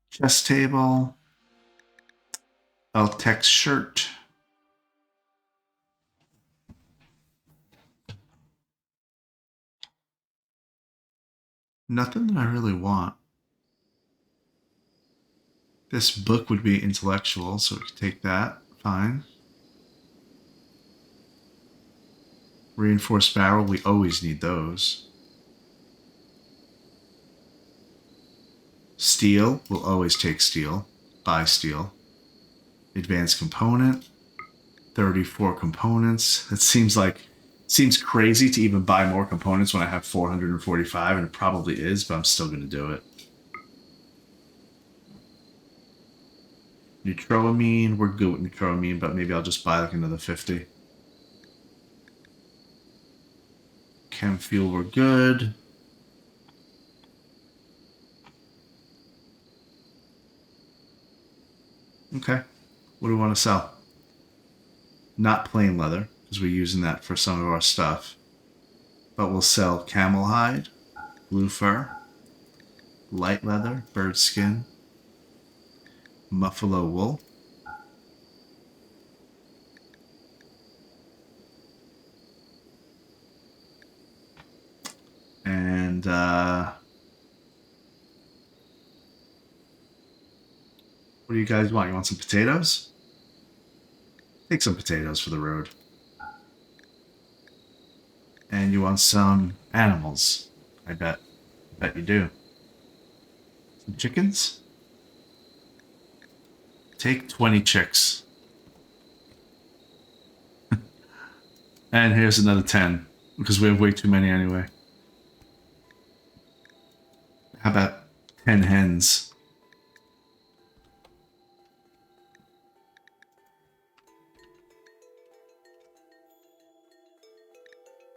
Chess table. Eltec shirt. Nothing that I really want. This book would be intellectual, so we could take that. Fine. Reinforced barrel, we always need those. Steel, we'll always take steel. Buy steel. Advanced component. 34 components. It seems crazy to even buy more components when I have 445, and it probably is, but I'm still going to do it. Neutroamine, we're good with neutroamine, but maybe I'll just buy like another 50. Chem fuel, we're good. Okay, what do we want to sell? Not plain leather, because we're using that for some of our stuff. But we'll sell camel hide, blue fur, light leather, bird skin, buffalo wool. And what do you guys want? You want some potatoes? Take some potatoes for the road. And you want some animals? I bet you do. Some chickens? Take 20 chicks. And here's another 10, because we have way too many anyway. How about 10 hens?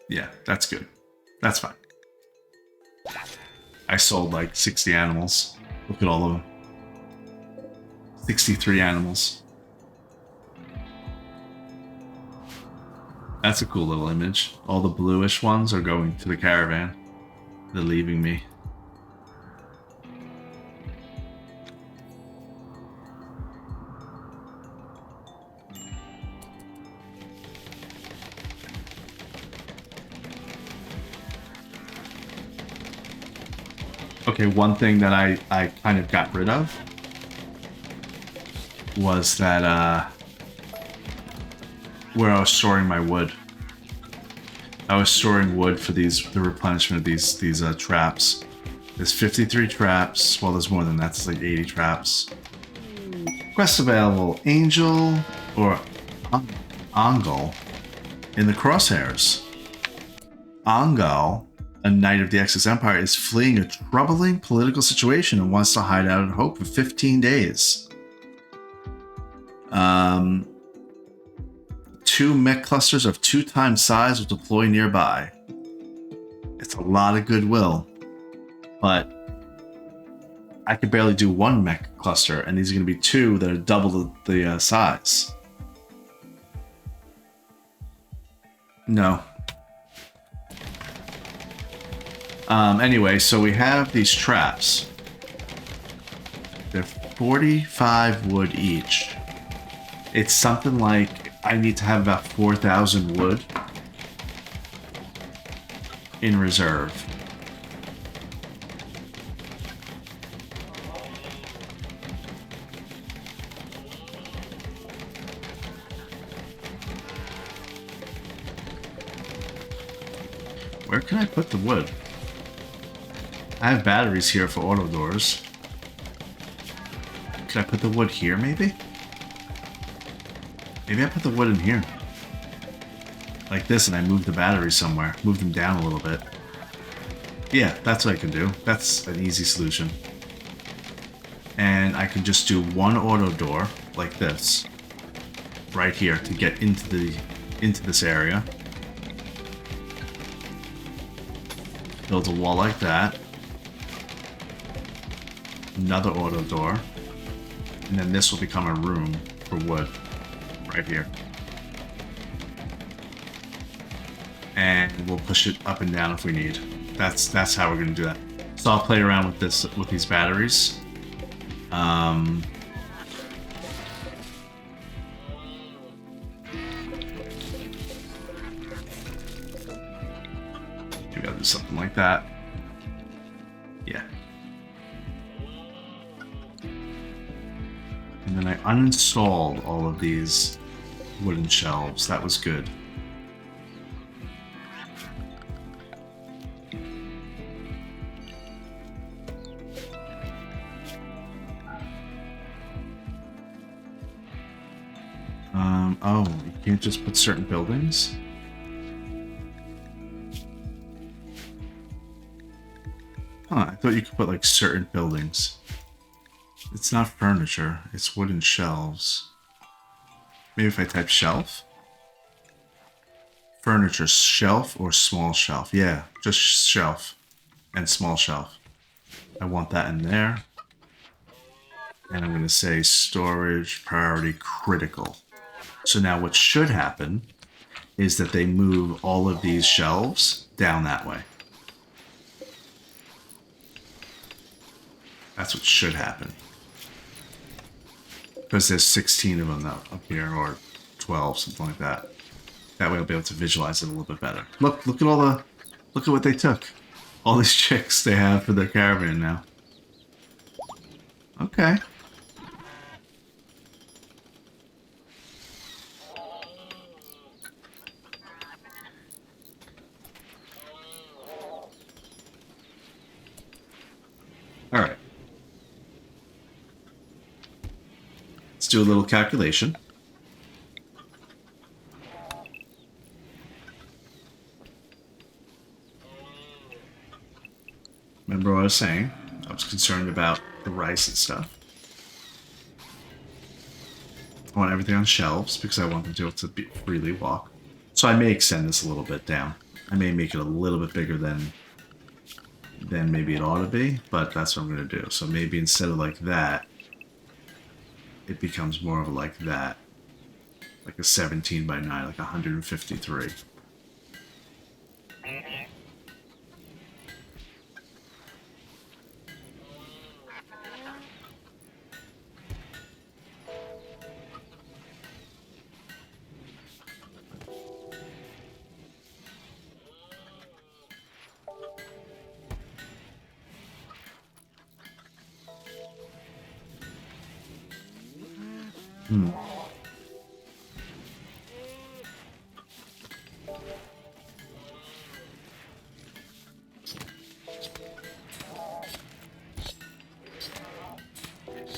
Yeah, that's good. That's fine. I sold like 60 animals. Look at all of them. 63 animals. That's a cool little image. All the bluish ones are going to the caravan. They're leaving me. Okay, one thing that I kind of got rid of was that where I was storing my wood. I was storing wood for the replenishment of these traps. There's 53 traps. Well, there's more than that. It's like 80 traps. Quest available: Angel or Ongol in the Crosshairs. Ongol, a knight of the Exodus Empire, is fleeing a troubling political situation and wants to hide out at Hope for 15 days. 2 mech clusters of 2 times size will deploy nearby. It's a lot of goodwill, but I could barely do 1 mech cluster, and these are going to be 2 that are double the size. No. Anyway, so we have these traps. They're 45 wood each. It's something like I need to have about 4,000 wood in reserve. Where can I put the wood? I have batteries here for auto doors. Can I put the wood here, maybe? Maybe I put the wood in here. Like this, and I move the batteries somewhere. Move them down a little bit. Yeah, that's what I can do. That's an easy solution. And I can just do 1 auto door, like this. Right here, to get into this area. Build a wall like that. Another auto door. And then this will become a room for wood. Right here. And we'll push it up and down if we need. That's how we're gonna do that. So I'll play around with these batteries. We gotta do something like that. Yeah. And then I uninstalled all of these wooden shelves. That was good. Oh, you can't just put certain buildings? Huh, I thought you could put like certain buildings. It's not furniture, it's wooden shelves. Maybe if I type shelf? Furniture shelf or small shelf? Yeah, just shelf and small shelf. I want that in there. And I'm going to say storage priority critical. So now what should happen is that they move all of these shelves down that way. That's what should happen. Because there's 16 of them now up here, or 12, something like that. That way I'll be able to visualize it a little bit better. Look at look at what they took. All these chicks they have for their caravan now. Okay. All right. Let's do a little calculation. Remember what I was saying? I was concerned about the rice and stuff. I want everything on shelves because I want them to be able to freely walk. So I may extend this a little bit down. I may make it a little bit bigger than maybe it ought to be, but that's what I'm going to do. So maybe instead of like that, it becomes more of like that. Like a 17 by 9, like 153. Hmm.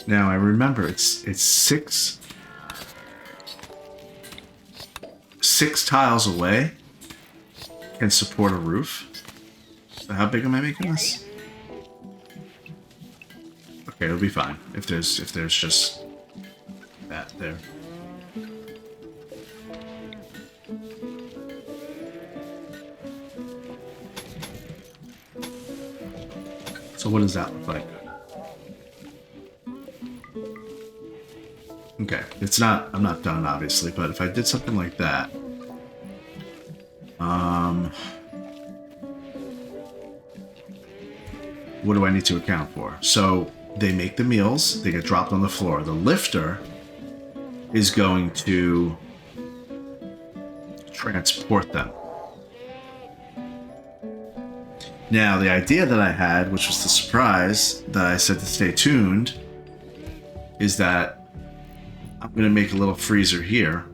Now I remember it's six tiles away can support a roof. So how big am I making this? Okay, it'll be fine if there's just that there. So what does that look like? Okay, it's not, I'm not done obviously, but if I did something like that, what do I need to account for? So they make the meals, they get dropped on the floor. The lifter is going to transport them. Now, the idea that I had, which was the surprise that I said to stay tuned, is that I'm going to make a little freezer here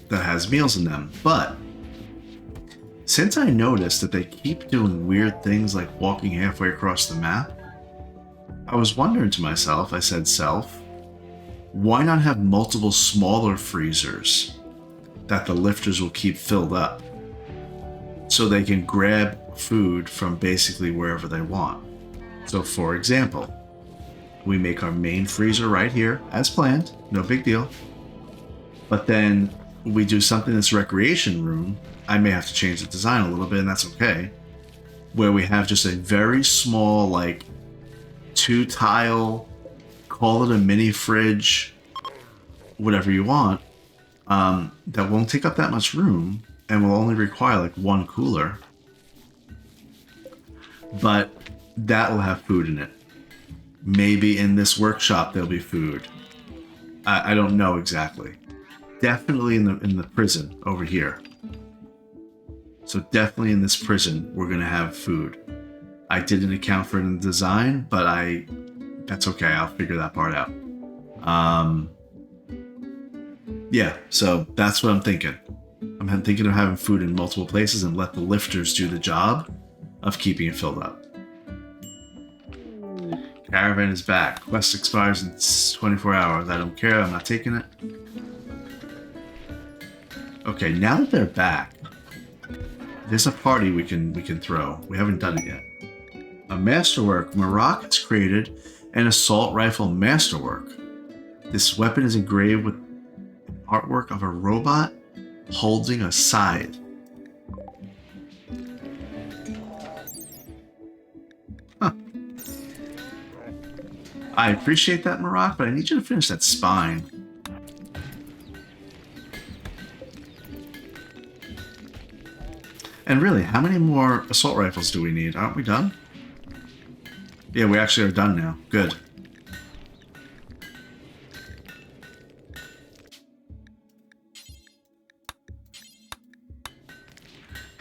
that has meals in them. But since I noticed that they keep doing weird things like walking halfway across the map, I was wondering to myself, I said, self, why not have multiple smaller freezers that the lifters will keep filled up so they can grab food from basically wherever they want? So for example, we make our main freezer right here as planned, no big deal. But then we do something that's recreation room. I may have to change the design a little bit, and that's okay. Where we have just a very small, like 2-tile, call it a mini fridge, whatever you want, that won't take up that much room and will only require like 1 cooler. But that will have food in it. Maybe in this workshop there'll be food. I don't know exactly. Definitely in the prison over here. So definitely in this prison we're gonna have food. I didn't account for it in the design, but that's okay. I'll figure that part out. Yeah, so that's what I'm thinking. I'm thinking of having food in multiple places and let the lifters do the job of keeping it filled up. Caravan is back. Quest expires in 24 hours. I don't care. I'm not taking it. Okay, now that they're back, there's a party we can throw. We haven't done it yet. A masterwork. Maroc has created an assault rifle masterwork. This weapon is engraved with artwork of a robot holding a scythe. Huh. I appreciate that, Maroc, but I need you to finish that spine. And really, how many more assault rifles do we need? Aren't we done? Yeah, we actually are done now. Good.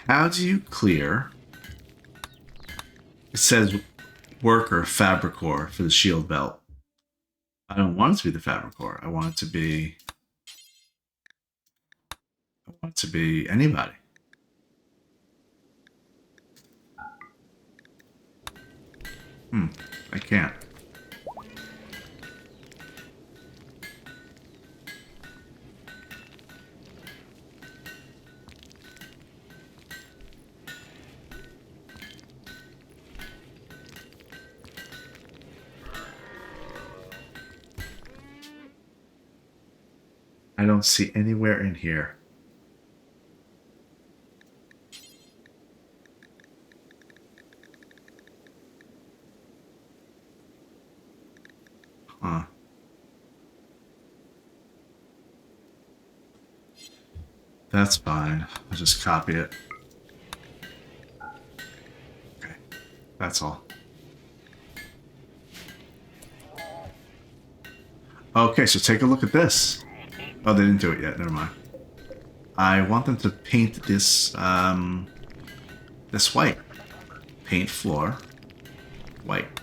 How do you clear? It says worker fabricor for the shield belt. I don't want it to be the fabricor. I want it to be anybody. I can't. I don't see anywhere in here. Huh. That's fine. I'll just copy it. Okay, that's all. Okay, so take a look at this. Oh, they didn't do it yet. Never mind. I want them to paint this, this white. Paint floor. White.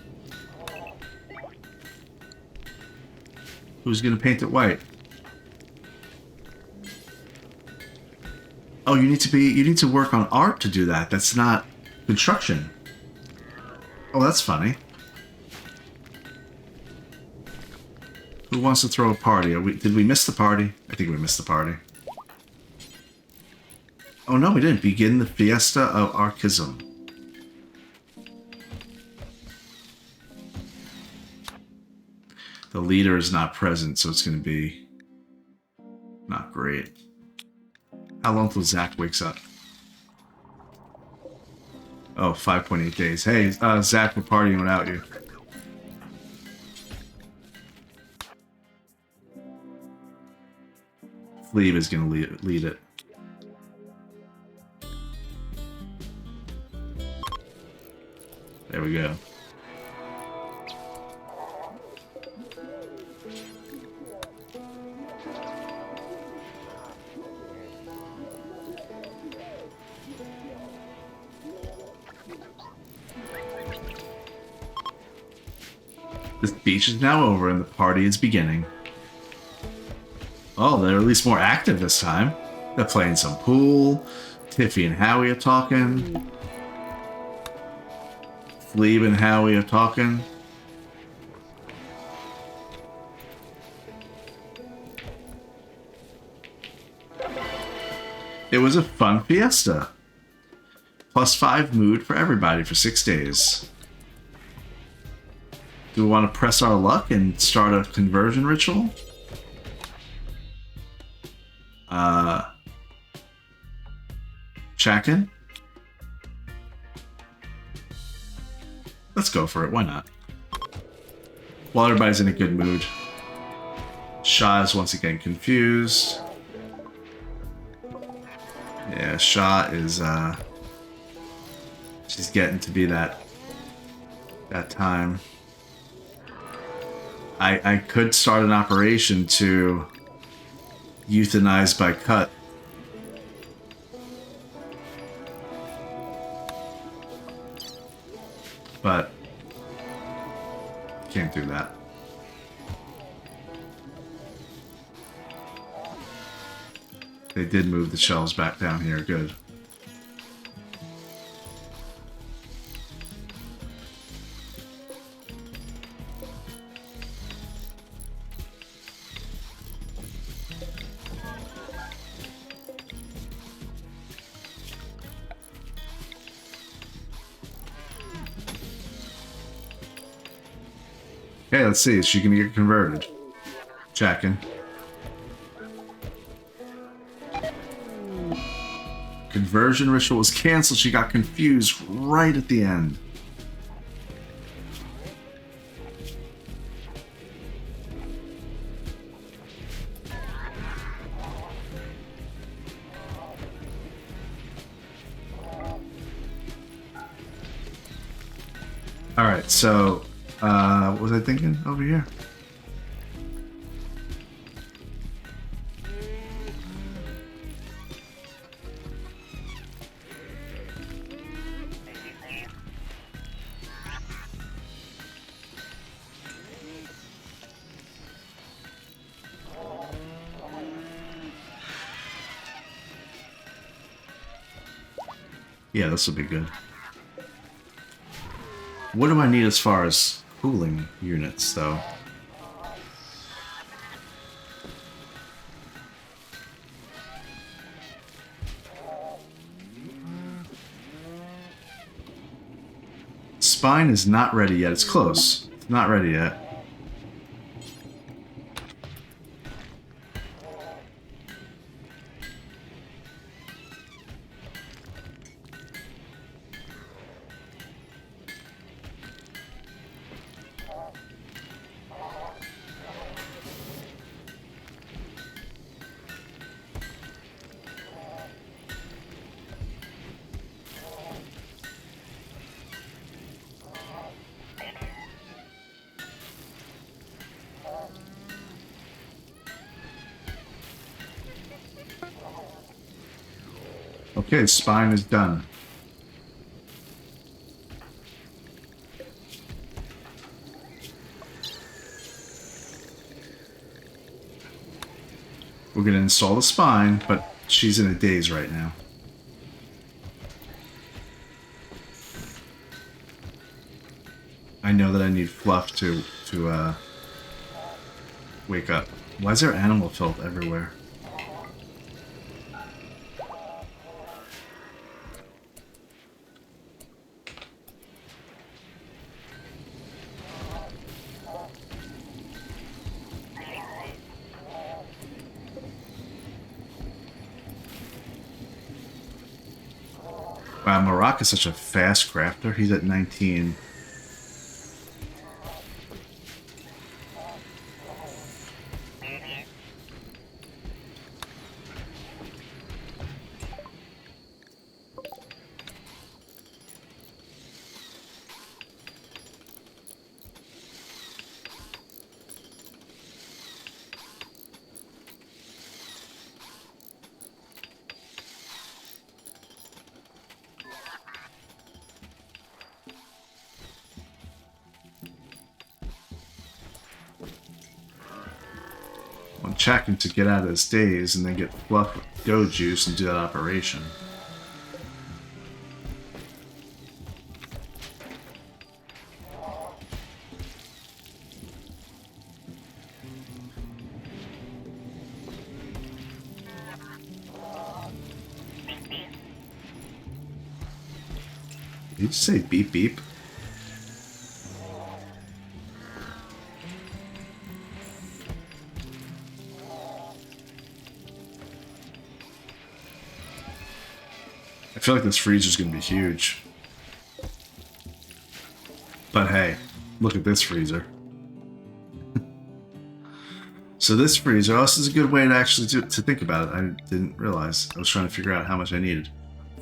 Who's gonna paint it white? Oh, you need to work on art to do that. That's not construction. Oh, that's funny. Who wants to throw a party? Did we miss the party? I think we missed the party. Oh no, we didn't. Begin the Fiesta of Archism. The leader is not present, so it's going to be not great. How long till Zach wakes up? Oh, 5.8 days. Hey, Zach, we're partying without you. Fleeve is going to lead it. There we go. This beach is now over and the party is beginning. Oh, they're at least more active this time. They're playing some pool. Tiffy and Howie are talking. Fleeb and Howie are talking. It was a fun fiesta. +5 mood for everybody for 6 days. Do we want to press our luck and start a conversion ritual? Check-in? Let's go for it. Why not? While everybody's in a good mood. Shah is once again confused. Yeah, Shah is, she's getting to be that time. I could start an operation to euthanize by cut. But can't do that. They did move the shelves back down here. Good. Okay, let's see. Is she gonna get converted? Checking. Conversion ritual was canceled. She got confused right at the end. Alright, so what was I thinking over here? Yeah, this will be good. What do I need as far as cooling units, though? Spine is not ready yet. It's close. It's not ready yet. Okay, the spine is done. We're going to install the spine, but she's in a daze right now. I know that I need Fluff to wake up. Why is there animal filth everywhere? Wow, Marak is such a fast crafter. He's at 19. I'm checking to get out of his daze and then get Fluff with Go Juice and do that operation. Did you just say beep beep? I feel like this freezer's gonna be huge. But hey, look at this freezer. So this freezer, oh, this is a good way to actually to think about it. I didn't realize. I was trying to figure out how much I needed.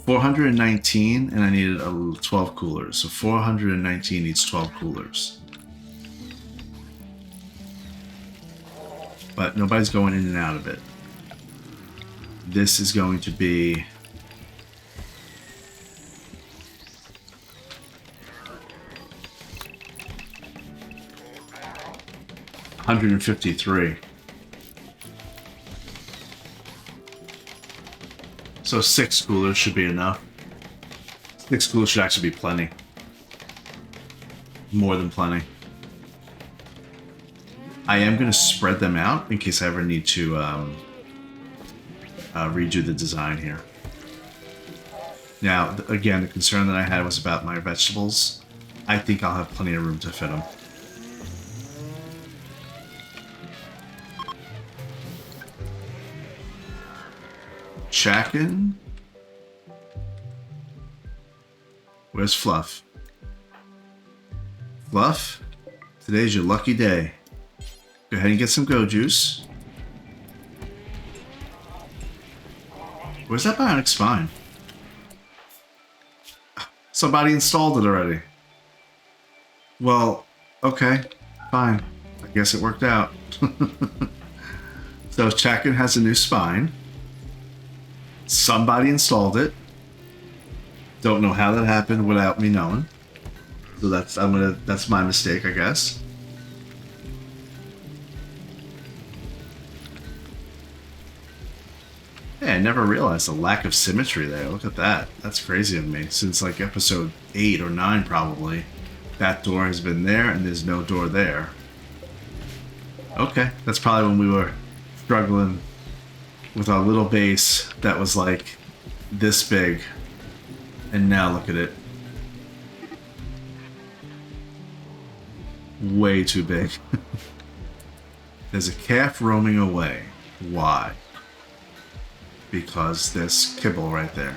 419, and I needed 12 coolers. So 419 needs 12 coolers. But nobody's going in and out of it. This is going to be... $153. So 6 coolers should be enough. 6 coolers should actually be plenty. More than plenty. I am going to spread them out in case I ever need to redo the design here. Now, again, the concern that I had was about my vegetables. I think I'll have plenty of room to fit them. Chakin? Where's Fluff? Fluff? Today's your lucky day. Go ahead and get some Go Juice. Where's that bionic spine? Somebody installed it already. Well, okay, fine. I guess it worked out. So Chakin has a new spine. Somebody installed it. Don't know how that happened without me knowing. So that's my mistake, I guess. Yeah, I never realized the lack of symmetry there. Look at that. That's crazy of me. Since like episode 8 or 9 probably. That door has been there and there's no door there. Okay, that's probably when we were struggling with our little base that was like this big, and now look at it. Way too big. There's a calf roaming away. Why? Because there's kibble right there.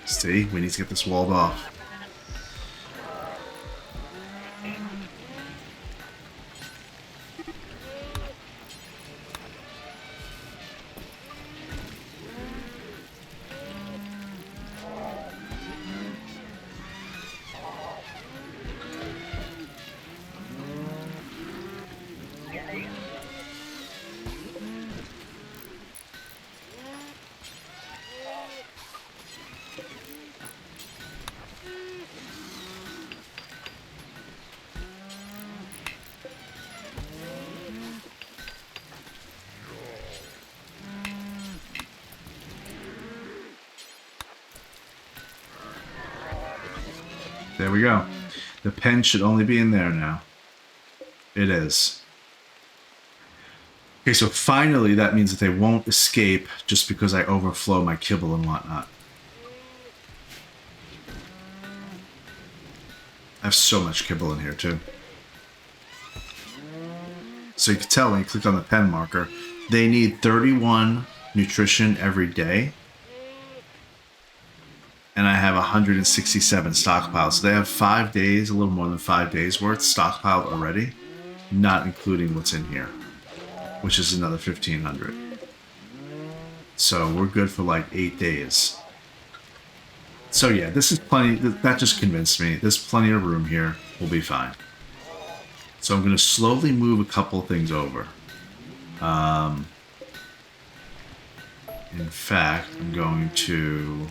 See, we need to get this walled off. There we go. The pen should only be in there now. It is. Okay, so finally that means that they won't escape just because I overflow my kibble and whatnot. I have so much kibble in here too. So you can tell when you click on the pen marker, they need 31 nutrition every day. And I have 167 stockpiles. So they have 5 days, a little more than 5 days worth stockpiled already, not including what's in here, which is another 1,500. So we're good for like 8 days. So yeah, this is plenty. That just convinced me. There's plenty of room here. We'll be fine. So I'm going to slowly move a couple things over. In fact, I'm going to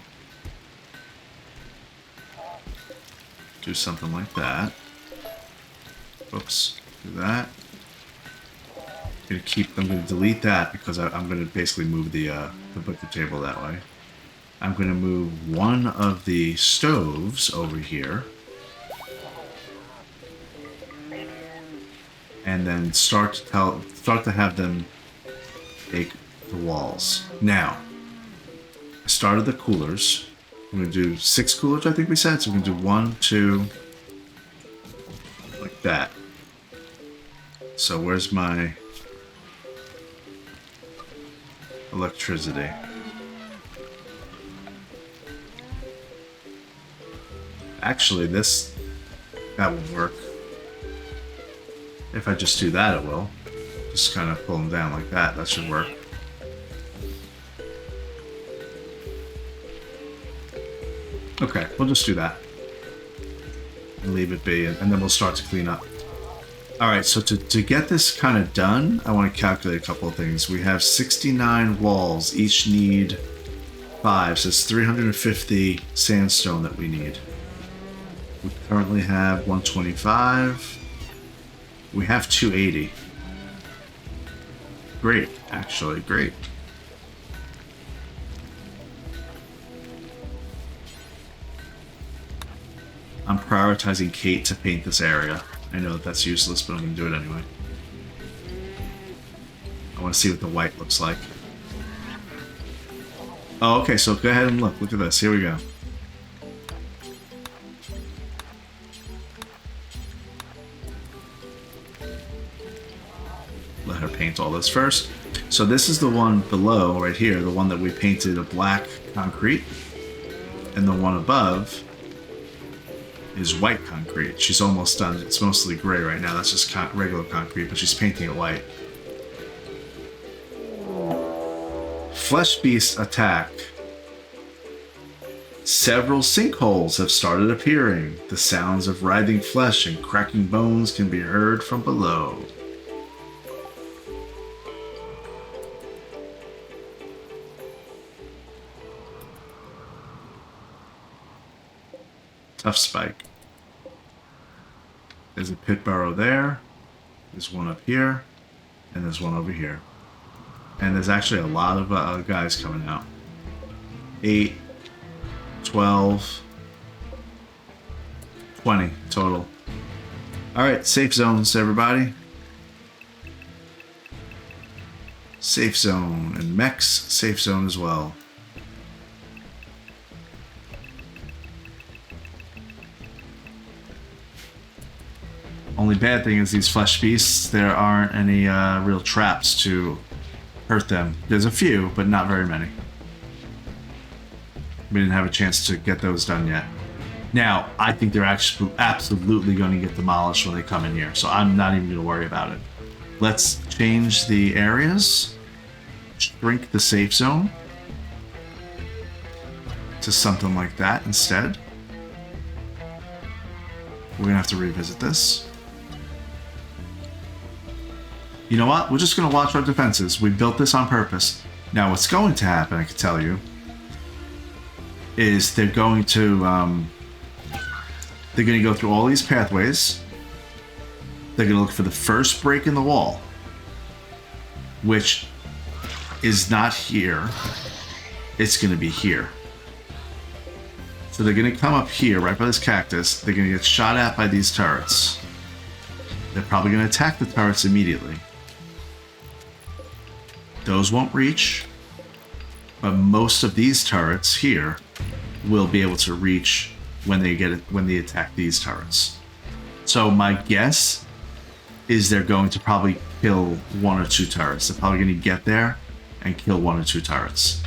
do something like that. Oops, do that. I'm going to delete that because I'm going to basically move the butcher table that way. I'm going to move one of the stoves over here. And then start to have them take the walls. Now, I started the coolers. I'm going to do 6 coolers, I think we said. So we're going to do 1, 2, like that. So where's my electricity? Actually, that will work. If I just do that, it will. Just kind of pull them down like that. That should work. Okay, we'll just do that. And leave it be, and then we'll start to clean up. Alright, so to get this kind of done, I want to calculate a couple of things. We have 69 walls. Each need 5, so it's 350 sandstone that we need. We currently have 125. We have 280. Great, actually, great. I'm prioritizing Kate to paint this area. I know that that's useless, but I'm going to do it anyway. I want to see what the white looks like. Oh, okay, so go ahead and look. Look at this. Here we go. Let her paint all this first. So this is the one below, right here, the one that we painted a black concrete. And the one above is white concrete. She's almost done. It's mostly gray right now. That's just regular concrete, but she's painting it white. Flesh beast attack. Several sinkholes have started appearing. The sounds of writhing flesh and cracking bones can be heard from below. Tough spike. There's a pit burrow there. There's one up here. And there's one over here. And there's actually a lot of guys coming out. 8, 12, 20 total. Alright, safe zones, everybody. Safe zone. And mechs, safe zone as well. Only bad thing is these flesh beasts, there aren't any real traps to hurt them. There's a few, but not very many. We didn't have a chance to get those done yet. Now, I think they're actually absolutely going to get demolished when they come in here, so I'm not even going to worry about it. Let's change the areas, shrink the safe zone to something like that instead. We're going to have to revisit this. You know what? We're just going to watch our defenses. We built this on purpose. Now, what's going to happen, I can tell you, is they're going to go through all these pathways. They're going to look for the first break in the wall, which is not here. It's going to be here. So they're going to come up here, right by this cactus. They're going to get shot at by these turrets. They're probably going to attack the turrets immediately. Those won't reach, but most of these turrets here will be able to reach when they attack these turrets. So my guess is they're going to probably kill 1 or 2 turrets. They're probably going to get there and kill 1 or 2 turrets.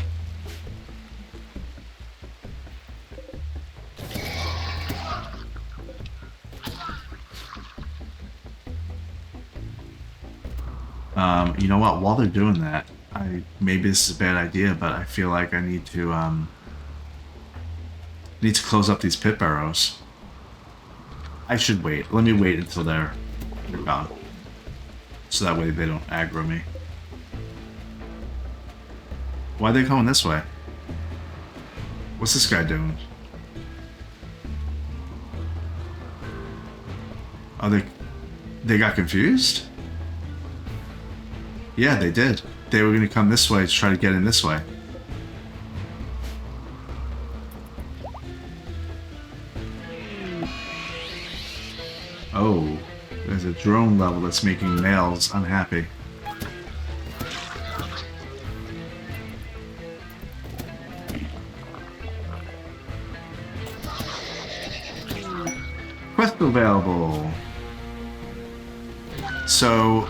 You know what? While they're doing that, maybe this is a bad idea, but I feel like I need to close up these pit barrows. I should wait. Let me wait until they're gone, so that way they don't aggro me. Why are they going this way? What's this guy doing? Oh, they got confused? Yeah, they did. They were going to come this way to try to get in this way. Oh, there's a drone level that's making males unhappy. Quest available. So,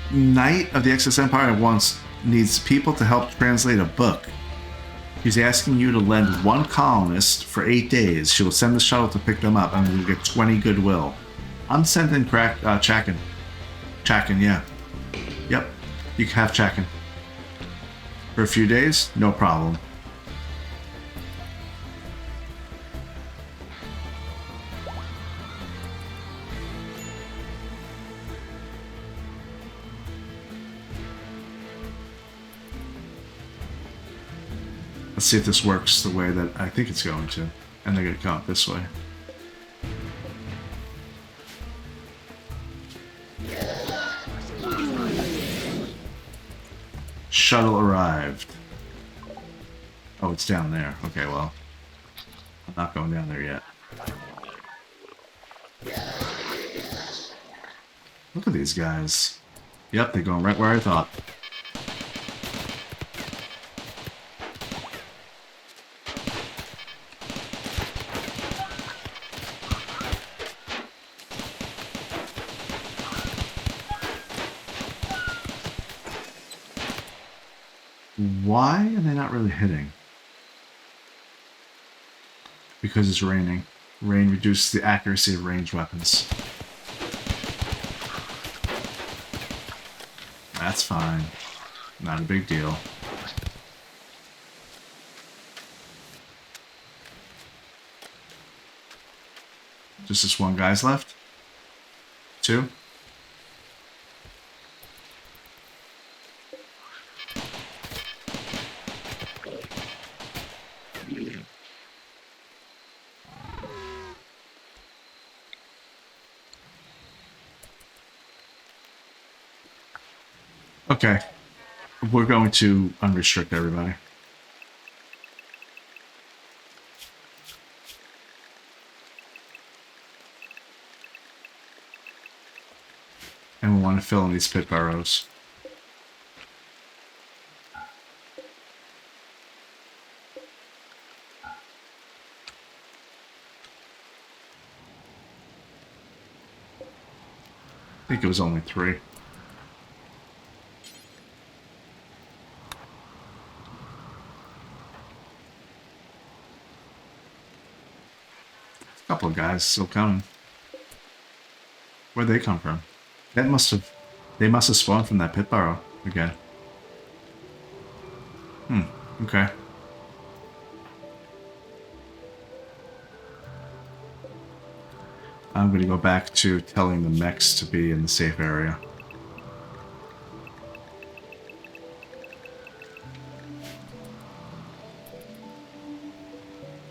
Knight of the Excess Empire needs people to help translate a book. She's asking you to lend 1 colonist for 8 days. She will send the shuttle to pick them up, and we'll get 20 goodwill. I'm sending Chakin. Chakin, yeah. Yep, you can have Chakin. For a few days, no problem. Let's see if this works the way that I think it's going to. And they're going to come up this way. Shuttle arrived. Oh, it's down there. Okay, well. I'm not going down there yet. Look at these guys. Yep, they're going right where I thought. Why are they not really hitting? Because it's raining. Rain reduces the accuracy of ranged weapons. That's fine. Not a big deal. Just this one guy's left? 2? Okay. We're going to unrestrict everybody. And we want to fill in these pit burrows. I think it was only 3. Couple of guys still coming. Where'd they come from? They must have spawned from that pit burrow again. Okay. I'm gonna go back to telling the mechs to be in the safe area.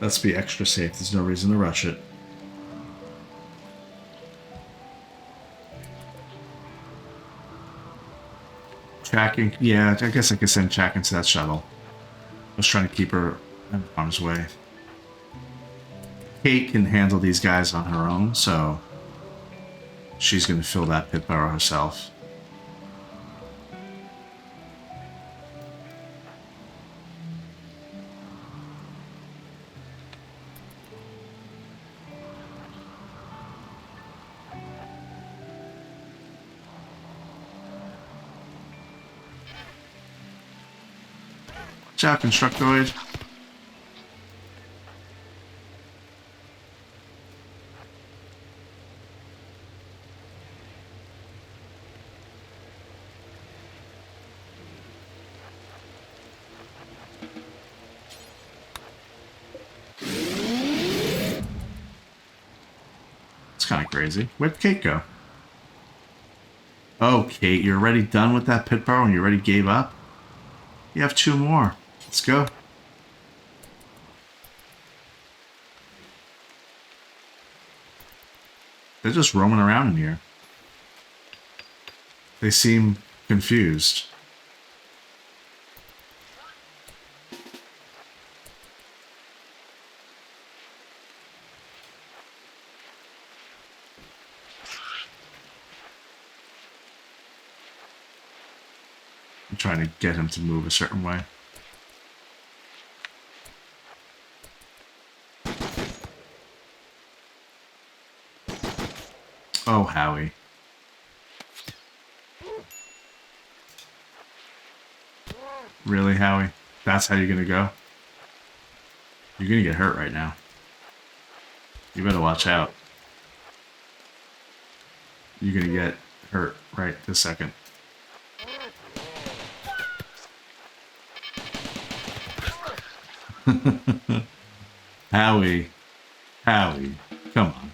Let's be extra safe. There's no reason to rush it. Tracking. Yeah, I guess I could send Chakin to that shuttle. I was trying to keep her out of harm's way. Kate can handle these guys on her own, so she's going to fill that pit burrow herself. Watch out, Constructoid. It's kind of crazy. Where'd Kate go? Oh, Kate, you're already done with that pit burrow and you already gave up? You have 2 more. Let's go. They're just roaming around in here. They seem confused. I'm trying to get him to move a certain way. Oh, Howie. Really, Howie? That's how you're gonna go? You're gonna get hurt right now. You better watch out. You're gonna get hurt right this second. Howie. Howie. Come on.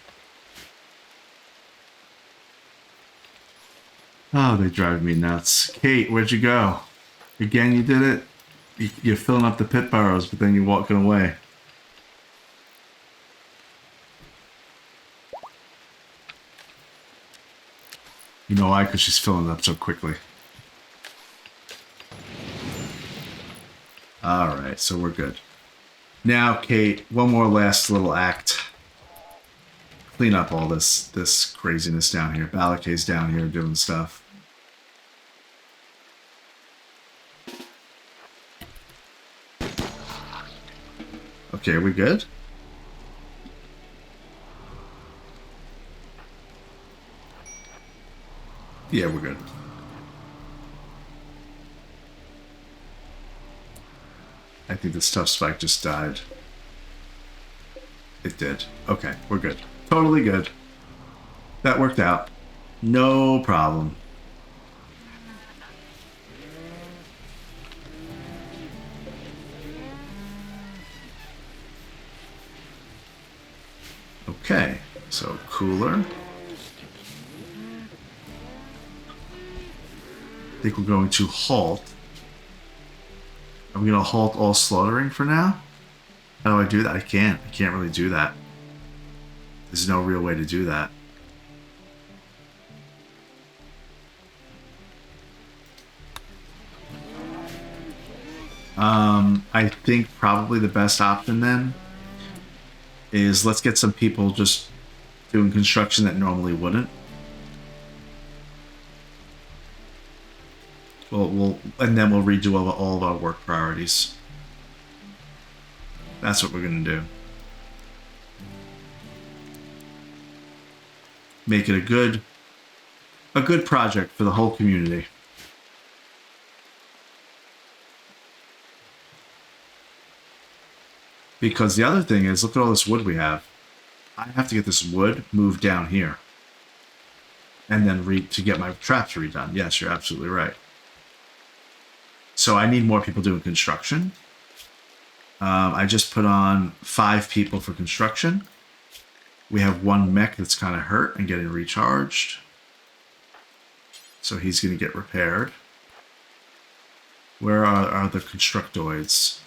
Oh, they drive me nuts. Kate, where'd you go? Again, you did it? You're filling up the pit burrows, but then you're walking away. You know why? Because she's filling it up so quickly. Alright, so we're good. Now, Kate, one more last little act. Clean up all this craziness down here. Balakay's down here doing stuff. Okay, are we good? Yeah, we're good. I think the stuff spike just died. It did. Okay, we're good. Totally good. That worked out. No problem. Okay, so cooler. I think we're going to halt. I'm going to halt all slaughtering for now. How do I do that? I can't really do that. There's no real way to do that. I think probably the best option then is let's get some people just doing construction that normally wouldn't. And then we'll redo all of our work priorities. That's what we're gonna do. Make it a good project for the whole community. Because the other thing is, look at all this wood we have. I have to get this wood moved down here. And then to get my traps redone. Yes, you're absolutely right. So I need more people doing construction. I just put on 5 people for construction. We have 1 mech that's kind of hurt and getting recharged. So he's going to get repaired. Where are the constructoids?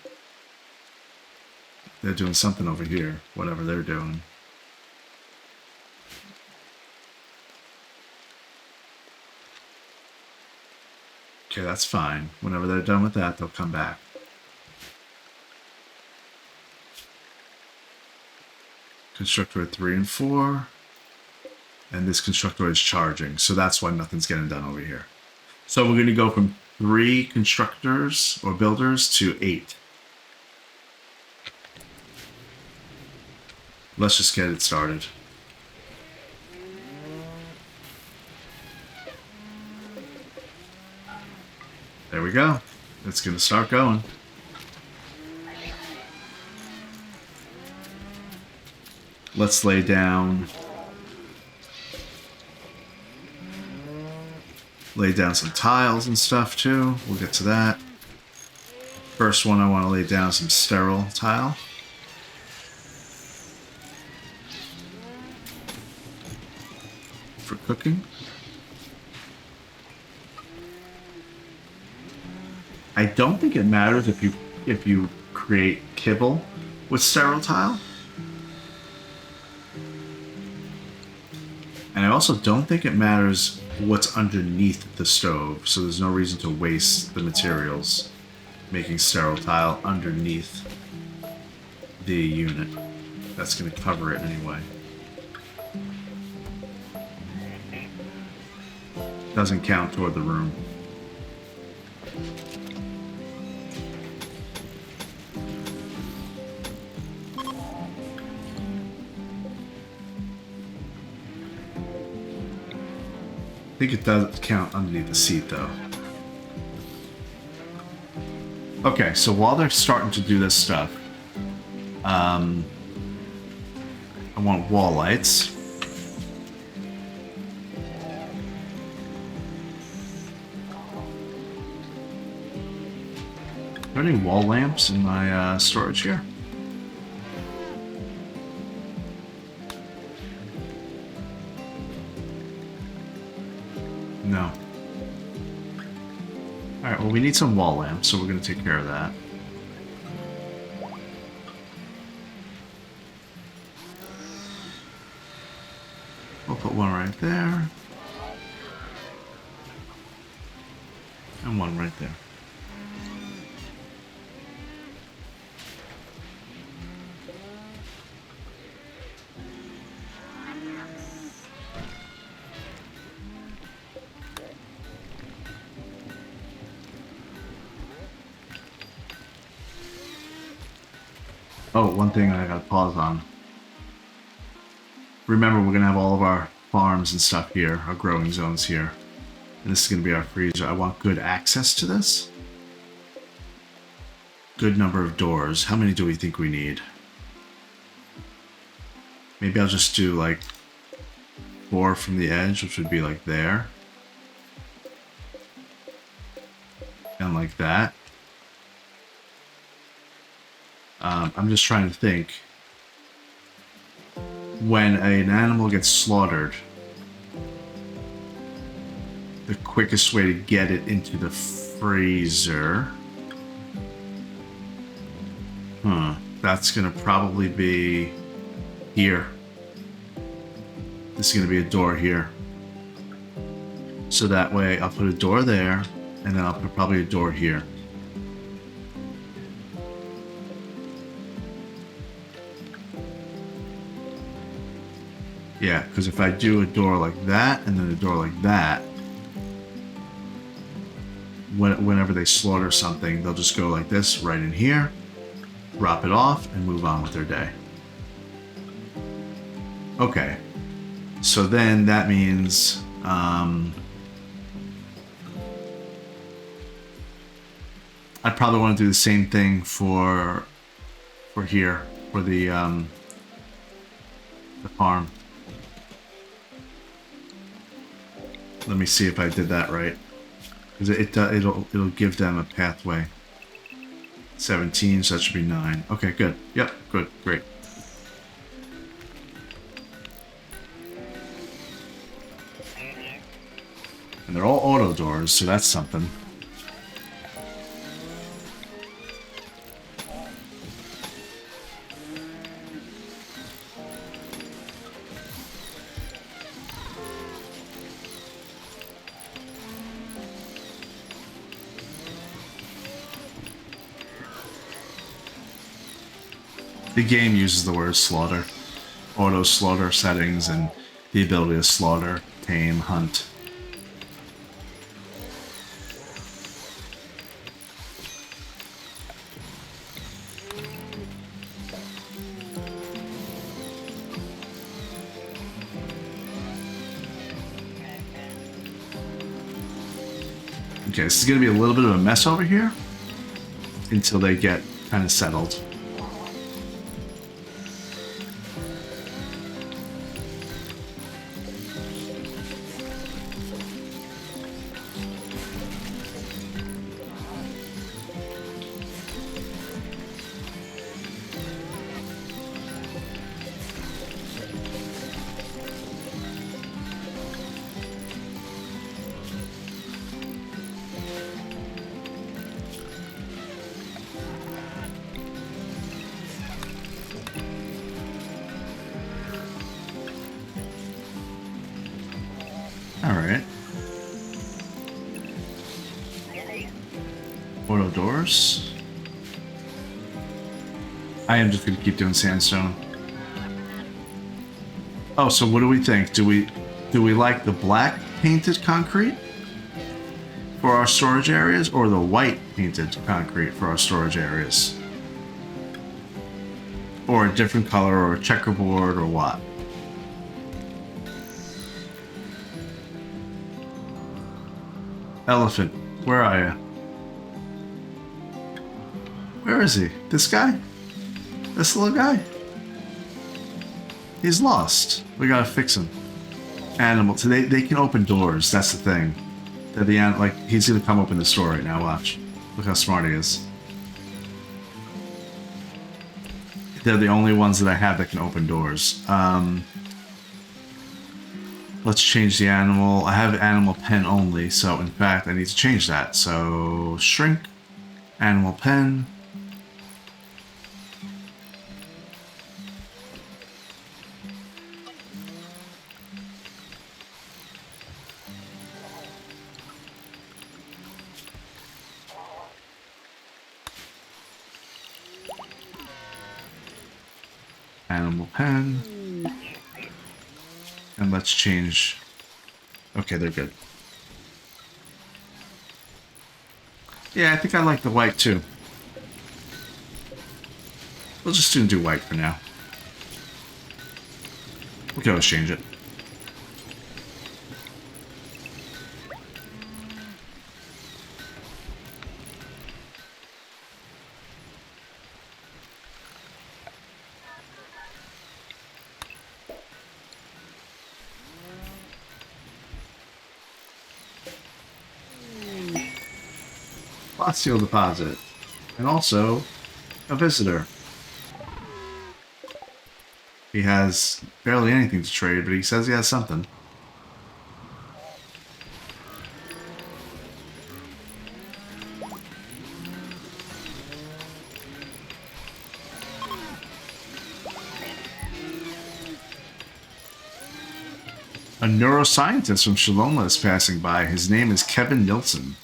They're doing something over here, whatever they're doing. Okay, that's fine. Whenever they're done with that, they'll come back. Constructoid 3 and 4. And this Constructoid is charging, so that's why nothing's getting done over here. So we're going to go from 3 constructors or builders to 8. Let's just get it started. There we go. It's going to start going. Let's lay down some tiles and stuff too. We'll get to that. First one, I want to lay down some sterile tile. For cooking. I don't think it matters if you create kibble with sterile tile. And I also don't think it matters what's underneath the stove, so there's no reason to waste the materials making sterile tile underneath the unit. That's going to cover it anyway. Doesn't count toward the room. I think it does count underneath the seat, though. Okay, so while they're starting to do this stuff, I want wall lights. Are there any wall lamps in my storage here? No. Alright, well we need some wall lamps, so we're going to take care of that. We'll put one right there. And one right there. Oh, one thing I gotta pause on. Remember, we're gonna have all of our farms and stuff here, our growing zones here. And this is gonna be our freezer. I want good access to this. Good number of doors. How many do we think we need? Maybe I'll just do like 4 from the edge, which would be like there. And like that. I'm just trying to think. When an animal gets slaughtered, the quickest way to get it into the freezer... That's gonna probably be here. This is gonna be a door here. So that way I'll put a door there, and then I'll put probably a door here. Yeah, because if I do a door like that, and then a door like that, whenever they slaughter something, they'll just go like this, right in here, drop it off, and move on with their day. Okay, so then that means I'd probably want to do the same thing for here, for the farm. Let me see if I did that right, because it'll give them a pathway. 17, so that should be 9. Okay, good. Yep, good, great. And they're all auto doors, so that's something. The game uses the word slaughter. auto slaughter settings and the ability to slaughter, tame, hunt. Okay, this is going to be a little bit of a mess over here until they get kind of settled. Alright. Auto doors. I am just going to keep doing sandstone. Oh, so what do we think? Do we like the black painted concrete for our storage areas or the white painted concrete for our storage areas? Or a different color or a checkerboard or what? Elephant, where are you? Where is he? This guy? This little guy? He's lost. We gotta fix him. Animal. So they can open doors. That's the thing. They're the like he's gonna come open the store right now. Watch. Look how smart he is. They're the only ones that I have that can open doors. Let's change the animal. I have animal pen only, so in fact I need to change that. So shrink, animal pen. Animal pen. And let's change. Okay, they're good. Yeah, I think I like the white too. We'll just do white for now. We can always change it. Seal deposit. And also a visitor. He has barely anything to trade, but he says he has something. A neuroscientist from Shaloma is passing by. His name is Kevin Nilsson.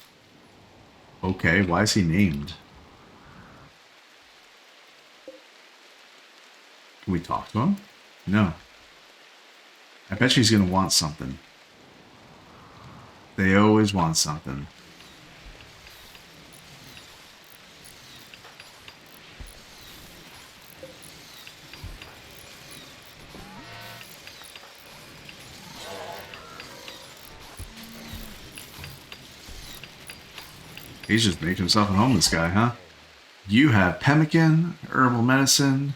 Okay, why is he named? Can we talk to him? No. I bet you he's going to want something. They always want something. He's just making himself a homeless guy, huh? You have pemmican, herbal medicine,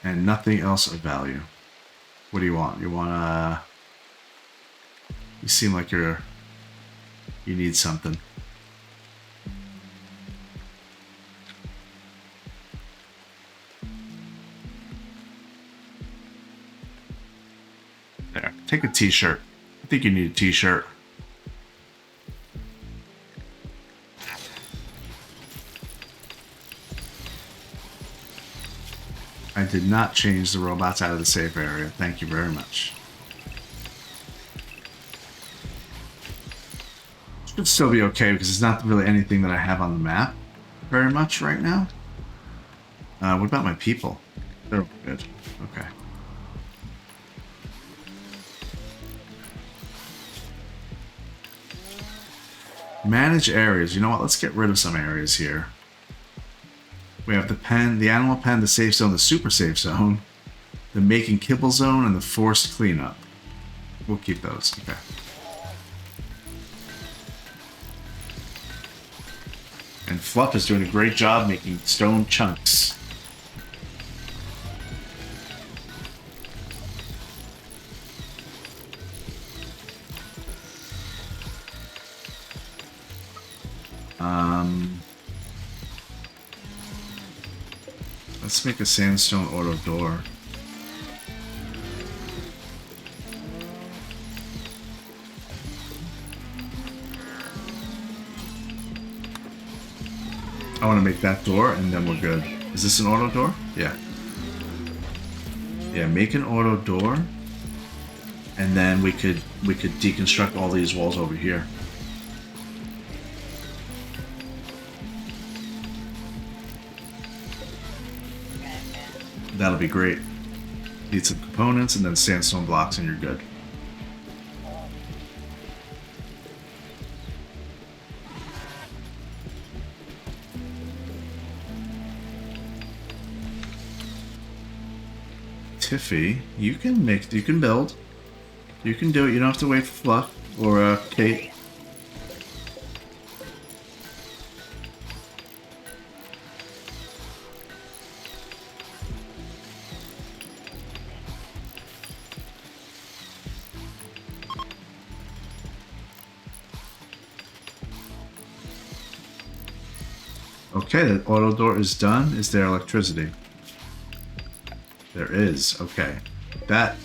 and nothing else of value. What do you want? You want you seem like you need something. There, take a t-shirt. I think you need a t-shirt. I did not change the robots out of the safe area. Thank you very much. Should still be okay because it's not really anything that I have on the map very much right now. What about my people? They're all good. Okay. Manage areas. You know what? Let's get rid of some areas here. We have the pen, the animal pen, the safe zone, the super safe zone, the making kibble zone, and the forced cleanup. We'll keep those. Okay. And Fluff is doing a great job making stone chunks. Let's make a sandstone auto door. I want to make that door and then we're good. Is this an auto door? Yeah. Yeah, make an auto door. And then we could deconstruct all these walls over here. That'll be great. Need some components and then sandstone blocks and you're good. Tiffy, you can build. You can do it. You don't have to wait for Fluff or Kate. Okay, the auto door is done. Is there electricity? There is. Okay. That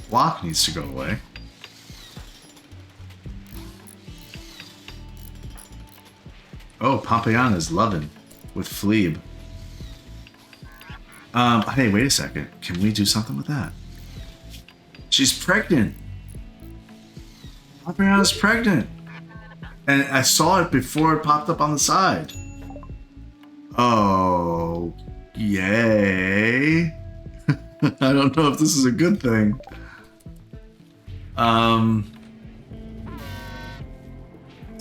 block needs to go away. Oh, Pompeiana is loving with Fleeb. Hey, wait a second. Can we do something with that? She's pregnant. Pompeiana's pregnant. And I saw it before it popped up on the side. Oh, yay. I don't know if this is a good thing.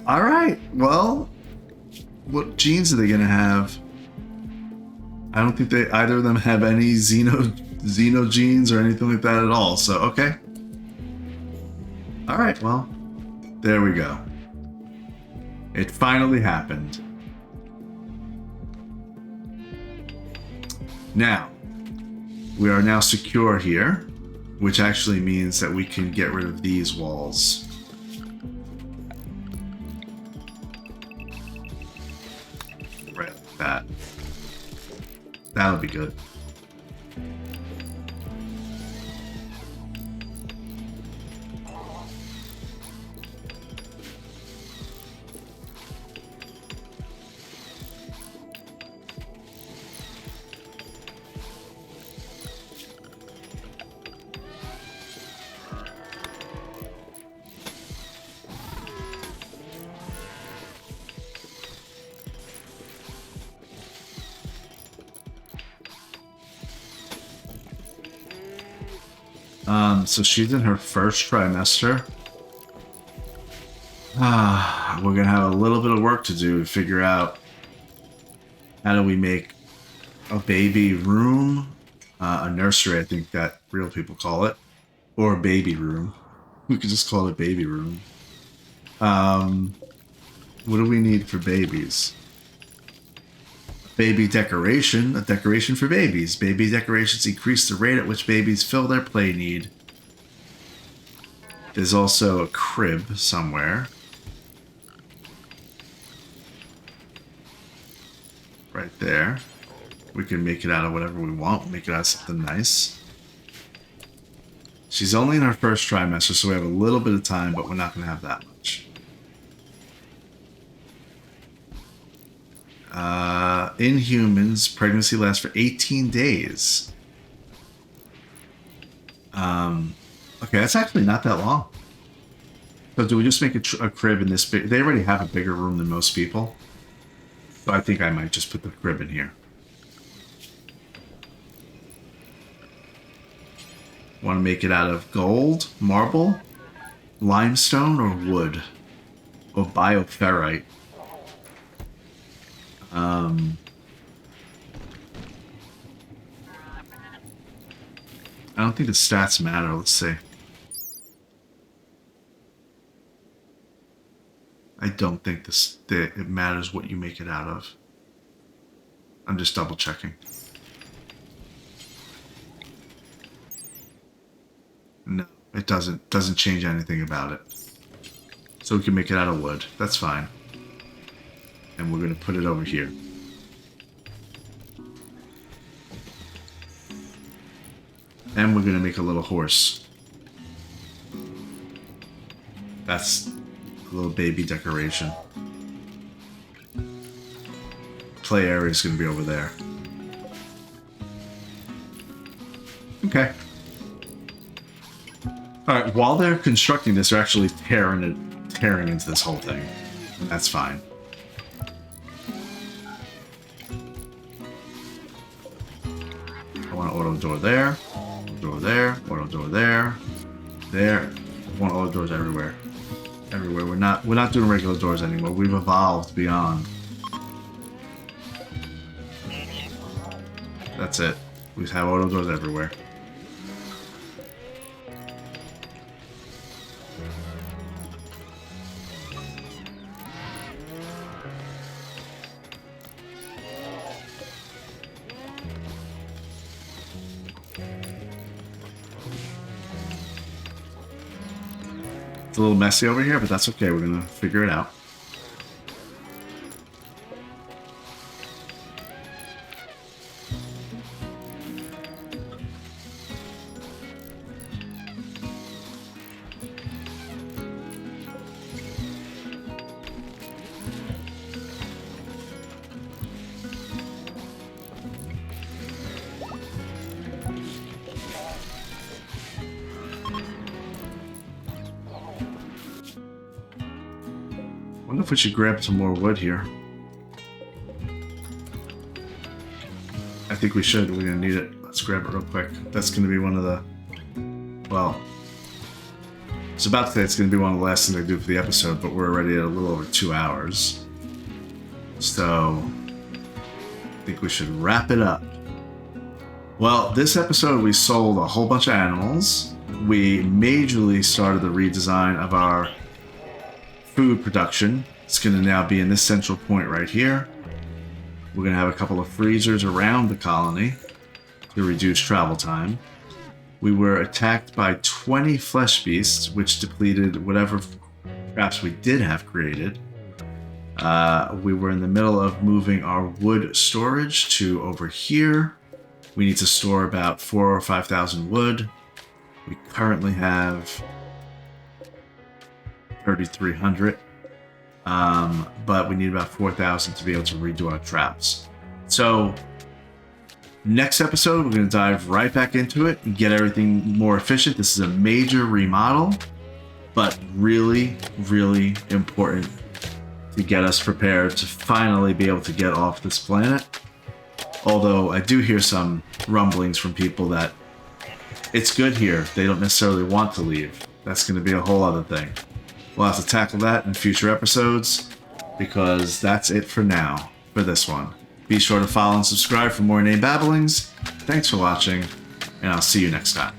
Alright, well, what genes are they gonna have? I don't think either of them have any Xeno genes or anything like that at all, so okay. Alright, well, there we go. It finally happened. Now, we are now secure here, which actually means that we can get rid of these walls. Right like that. That'll be good. So she's in her first trimester. We're gonna have a little bit of work to do to figure out how do we make a baby room, a nursery, I think that real people call it, or a baby room. We could just call it baby room. What do we need for babies? Baby decoration, a decoration for babies. Baby decorations increase the rate at which babies fill their play need. There's also a crib somewhere. Right there. We can make it out of whatever we want. Make it out of something nice. She's only in her first trimester, so we have a little bit of time, but we're not going to have that much. In humans, pregnancy lasts for 18 days. Okay, that's actually not that long. So do we just make a crib in this big... They already have a bigger room than most people. So I think I might just put the crib in here. Want to make it out of gold, marble, limestone, or wood? Or bioferrite? I don't think the stats matter. Let's see. I don't think that it matters what you make it out of. I'm just double checking. No, it doesn't change anything about it. So we can make it out of wood. That's fine. And we're going to put it over here. And we're going to make a little horse. That's a little baby decoration. Play area is going to be over there. Okay. Alright, while they're constructing this, they're actually tearing into this whole thing. That's fine. I want an auto door there. Door there, auto door there, there. I want auto doors everywhere. Everywhere. We're not doing regular doors anymore. We've evolved beyond. That's it. We have auto doors everywhere. It's a little messy over here, but that's okay. We're gonna figure it out. I wonder if we should grab some more wood here. I think we should. We're gonna need it. Let's grab it real quick. That's gonna be one of the... Well... It's about to say it's gonna be one of the last things I do for the episode, but we're already at a little over 2 hours. So... I think we should wrap it up. Well, this episode we sold a whole bunch of animals. We majorly started the redesign of our food production. It's going to now be in this central point right here. We're going to have a couple of freezers around the colony to reduce travel time. We were attacked by 20 flesh beasts, which depleted whatever traps we did have created. We were in the middle of moving our wood storage to over here. We need to store about 4,000 or 5,000 wood. We currently have 3,300, but we need about 4,000 to be able to redo our traps. So next episode, we're going to dive right back into it and get everything more efficient. This is a major remodel, but really, really important to get us prepared to finally be able to get off this planet. Although I do hear some rumblings from people that it's good here. They don't necessarily want to leave. That's going to be a whole other thing. We'll have to tackle that in future episodes, because that's it for now for this one. Be sure to follow and subscribe for more Inane Babblings. Thanks for watching, and I'll see you next time.